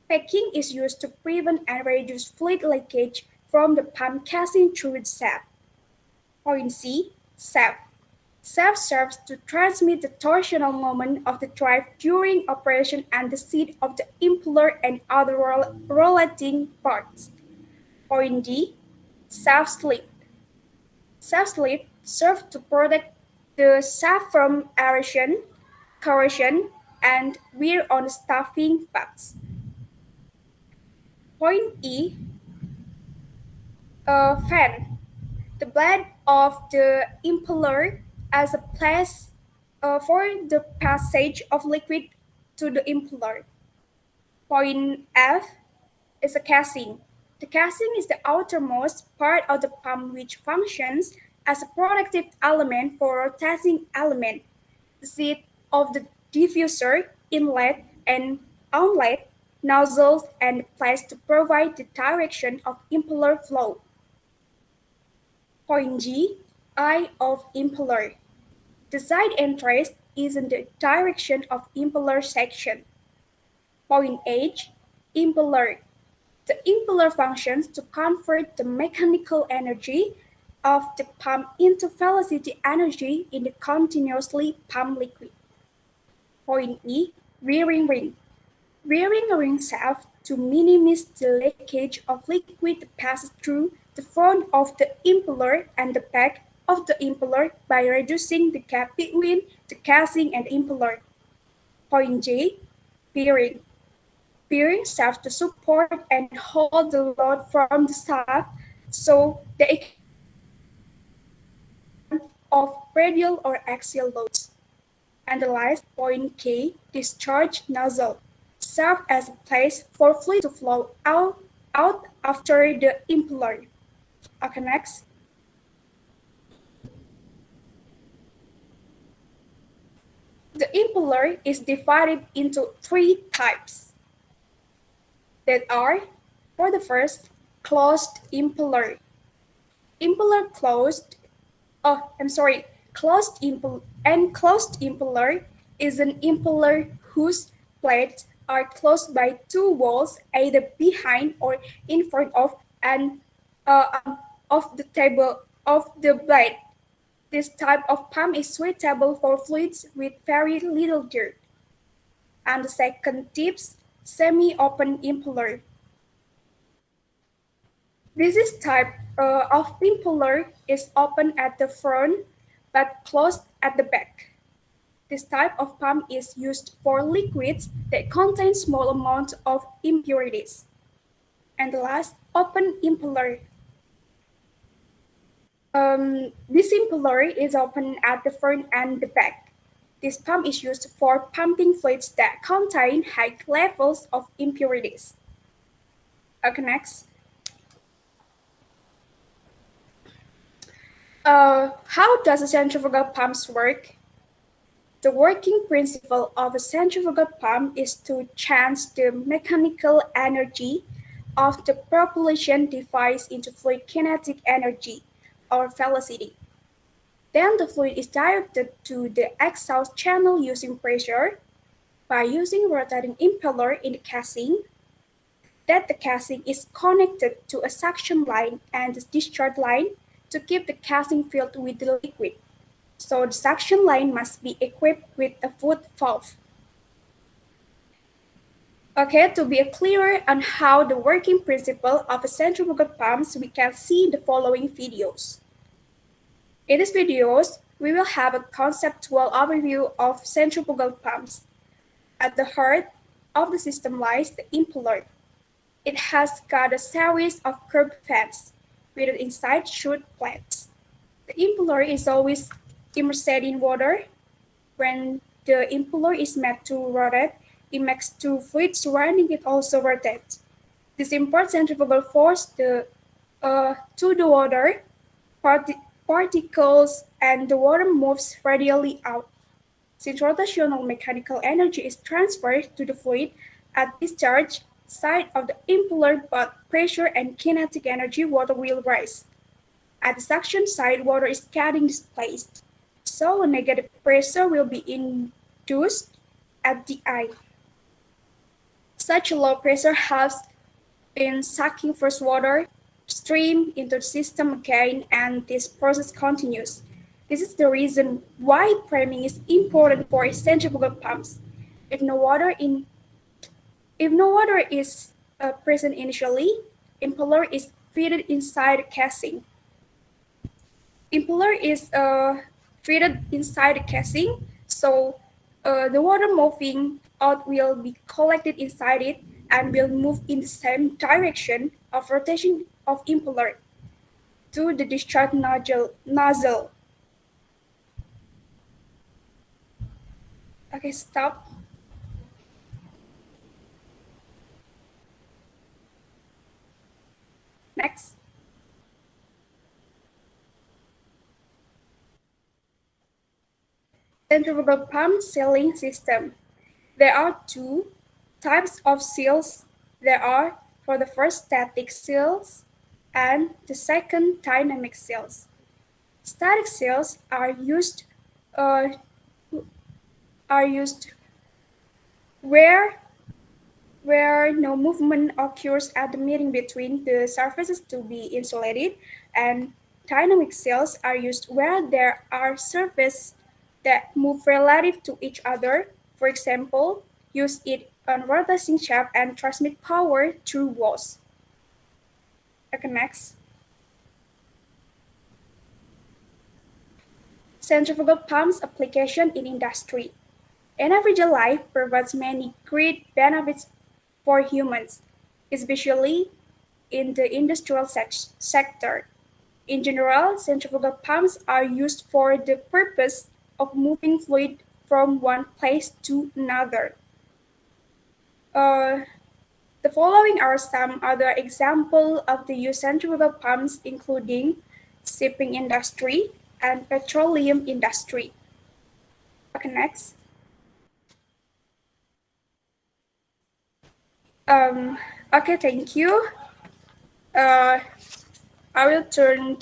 Packing is used to prevent and reduce fluid leakage from the pump casing through the shaft. Point C, shaft. Shaft serves to transmit the torsional moment of the drive during operation and the seat of the impeller and other rotating parts. Point D, shaft sleeve. Shaft sleeve serves to protect the shaft from erosion, corrosion, and wear on the stuffing pads. Point E, fan. The blade of the impeller as a place for the passage of liquid to the impeller. Point F is a casing. The casing is the outermost part of the pump which functions as a protective element for rotating element. The seat of the diffuser, inlet and outlet, nozzles and place to provide the direction of impeller flow. Point G, eye of impeller. The side entrance is in the direction of impeller section. Point H, impeller. The impeller functions to convert the mechanical energy of the pump into velocity energy in the continuously pumped liquid. Point E, wearing ring. Wearing a ring serves to minimize the leakage of liquid that passes through the front of the impeller and the back of the impeller by reducing the gap between the casing and the impeller. Point J, bearing. Bearing serves to support and hold the load from the shaft so the of radial or axial loads. And the last point K, discharge nozzle, serve as a place for fluid to flow out after the impeller. Okay, next. The impeller is divided into three types that are, for the first, closed impeller. Closed impeller is an impeller whose plates are closed by two walls either behind or in front of and of the table of the blade. This type of pump is suitable for fluids with very little dirt. And the second type, semi-open impeller. This type of impeller is open at the front but closed at the back. This type of pump is used for liquids that contain small amounts of impurities. And the last, open impeller. This impeller is open at the front and the back. This pump is used for pumping fluids that contain high levels of impurities. Okay, next. How does a centrifugal pump work? The working principle of a centrifugal pump is to change the mechanical energy of the propulsion device into fluid kinetic energy, or velocity. Then the fluid is directed to the exhaust channel using pressure by using rotating impeller in the casing. That the casing is connected to a suction line and the discharge line to keep the casing filled with the liquid. So the suction line must be equipped with a foot valve. Okay, to be clearer on how the working principle of a centrifugal pumps, we can see the following videos. In these videos, we will have a conceptual overview of centrifugal pumps. At the heart of the system lies the impeller. It has got a series of curved fans with inside chute plates. The impeller is always immersed in water. When the impeller is made to rotate, it makes two fluids surrounding it also rotate. This imparts centrifugal force to the water particles and the water moves radially out. Since rotational mechanical energy is transferred to the fluid at discharge side of the impeller, both pressure and kinetic energy water will rise. At the suction side, water is getting displaced, so a negative pressure will be induced at the eye. Such a low pressure helps in sucking fresh water stream into the system again, and this process continues. This is the reason why priming is important for centrifugal pumps. If no water is present initially, impeller is fitted inside the casing. Impeller is fitted inside the casing, so the water moving out will be collected inside it and will move in the same direction of rotation of impeller to the discharge nozzle. Okay, stop. Next. Centrifugal pump sealing system. There are two types of seals. There are, for the first, static seals and the second, dynamic seals. Static seals are used where no movement occurs at the meeting between the surfaces to be insulated, and dynamic seals are used where there are surfaces that move relative to each other. For example, use it on rotating shaft and transmit power through walls. Okay, next. Centrifugal pumps application in industry. An everyday life provides many great benefits for humans, especially in the industrial sector. In general, centrifugal pumps are used for the purpose of moving fluid from one place to another. The following are some other examples of the use of centrifugal pumps, including shipping industry and petroleum industry. Okay, next. Okay, thank you. I will turn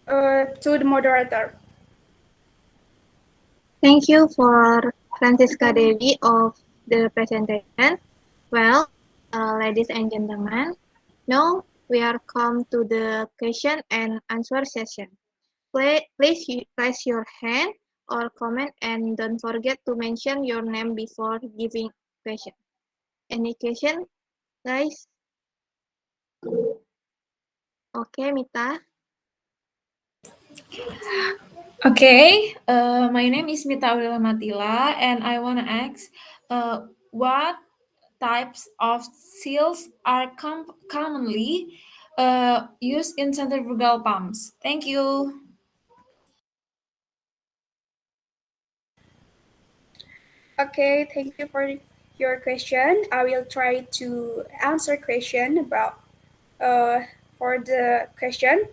to the moderator. Thank you for Francisca Devi of the presentation. Well, ladies and gentlemen, now we are come to the question and answer session. Please raise your hand or comment and don't forget to mention your name before giving question. Any question, guys? Okay, Mita. Okay, my name is Mita Aurela Matila, and I want to ask, what types of seals are commonly used in centrifugal pumps? Thank you. Okay, thank you for your question. I will try to answer question about for the question.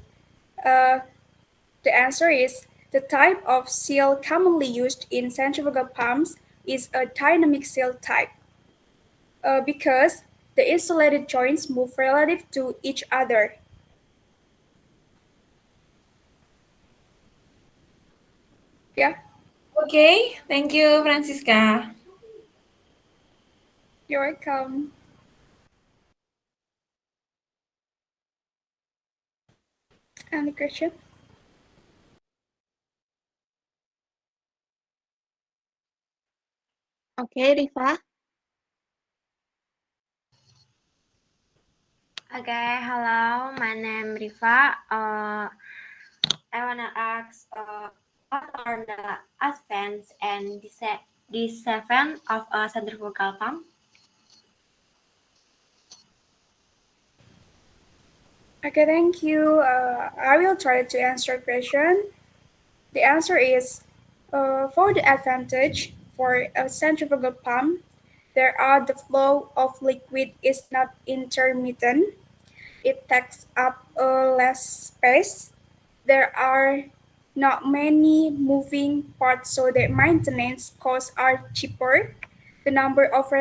Uh, the answer is the type of seal commonly used in centrifugal pumps is a dynamic seal type because the insulated joints move relative to each other. Yeah, Okay, thank you, Francisca. you're welcome. Any question? Okay, Rifa. Okay, hello, my name Rifa. I wanna ask, what are the advantages and disadvantages of a centrifugal pump? Okay, thank you. I will try to answer question. The answer is for the advantage for a centrifugal pump, there are the flow of liquid is not intermittent. It takes up less space. There are not many moving parts, so the maintenance costs are cheaper. The number of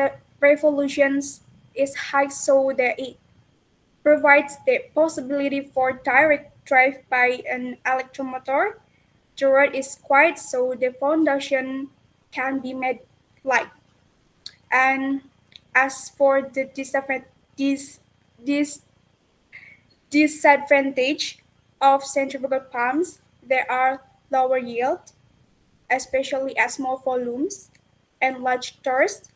revolutions is high, so that it provides the possibility for direct drive by an electromotor. The road is quiet, so the foundation can be made light. And as for the disadvantage of centrifugal pumps, there are lower yield, especially at small volumes, and large thirst.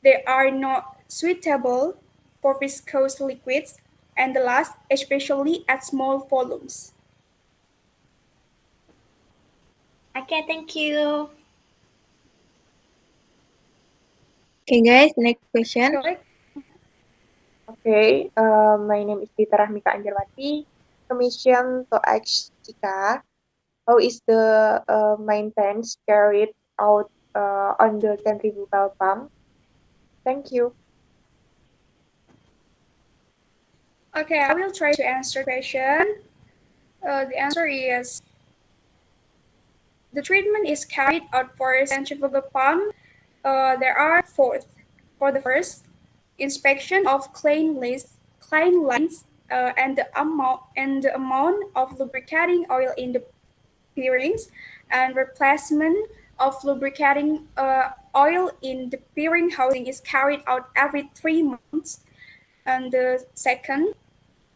They are not suitable for viscous liquids, and the last, especially at small volumes. Okay, thank you. Okay, guys, next question. Correct. Okay, my name is Dita Rahmika Anjarwati. Commission to ask Chika, how is the maintenance carried out on the centrifugal pump? Thank you. Okay, I will try to answer the question. The answer is the treatment is carried out for a centrifugal pump. There are four. For the first, inspection of clean lines, and the amount of lubricating oil in the bearings, and replacement of lubricating oil in the bearing housing is carried out every 3 months. And the second,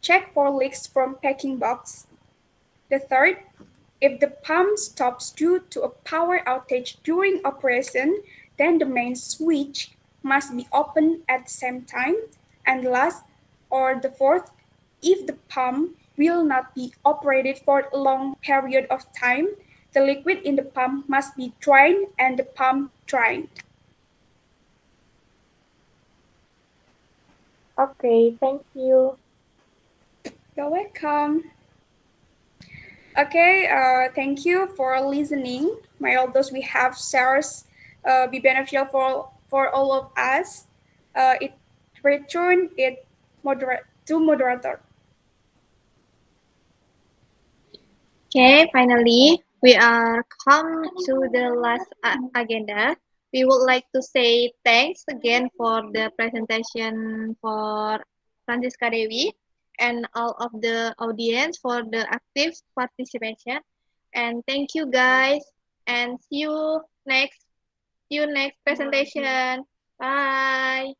check for leaks from packing box. The third, if the pump stops due to a power outage during operation, then the main switch must be opened at the same time. And last, or the fourth, if the pump will not be operated for a long period of time, the liquid in the pump must be drained and the pump drained. Okay, thank you. You're welcome. Okay, thank you for listening. May all those we have shares be beneficial for all of us. It return it to moderator. Okay, finally, we are come to the last agenda. We would like to say thanks again for the presentation for Francisca Dewi and all of the audience for the active participation. And thank you guys, and see you next presentation. Bye.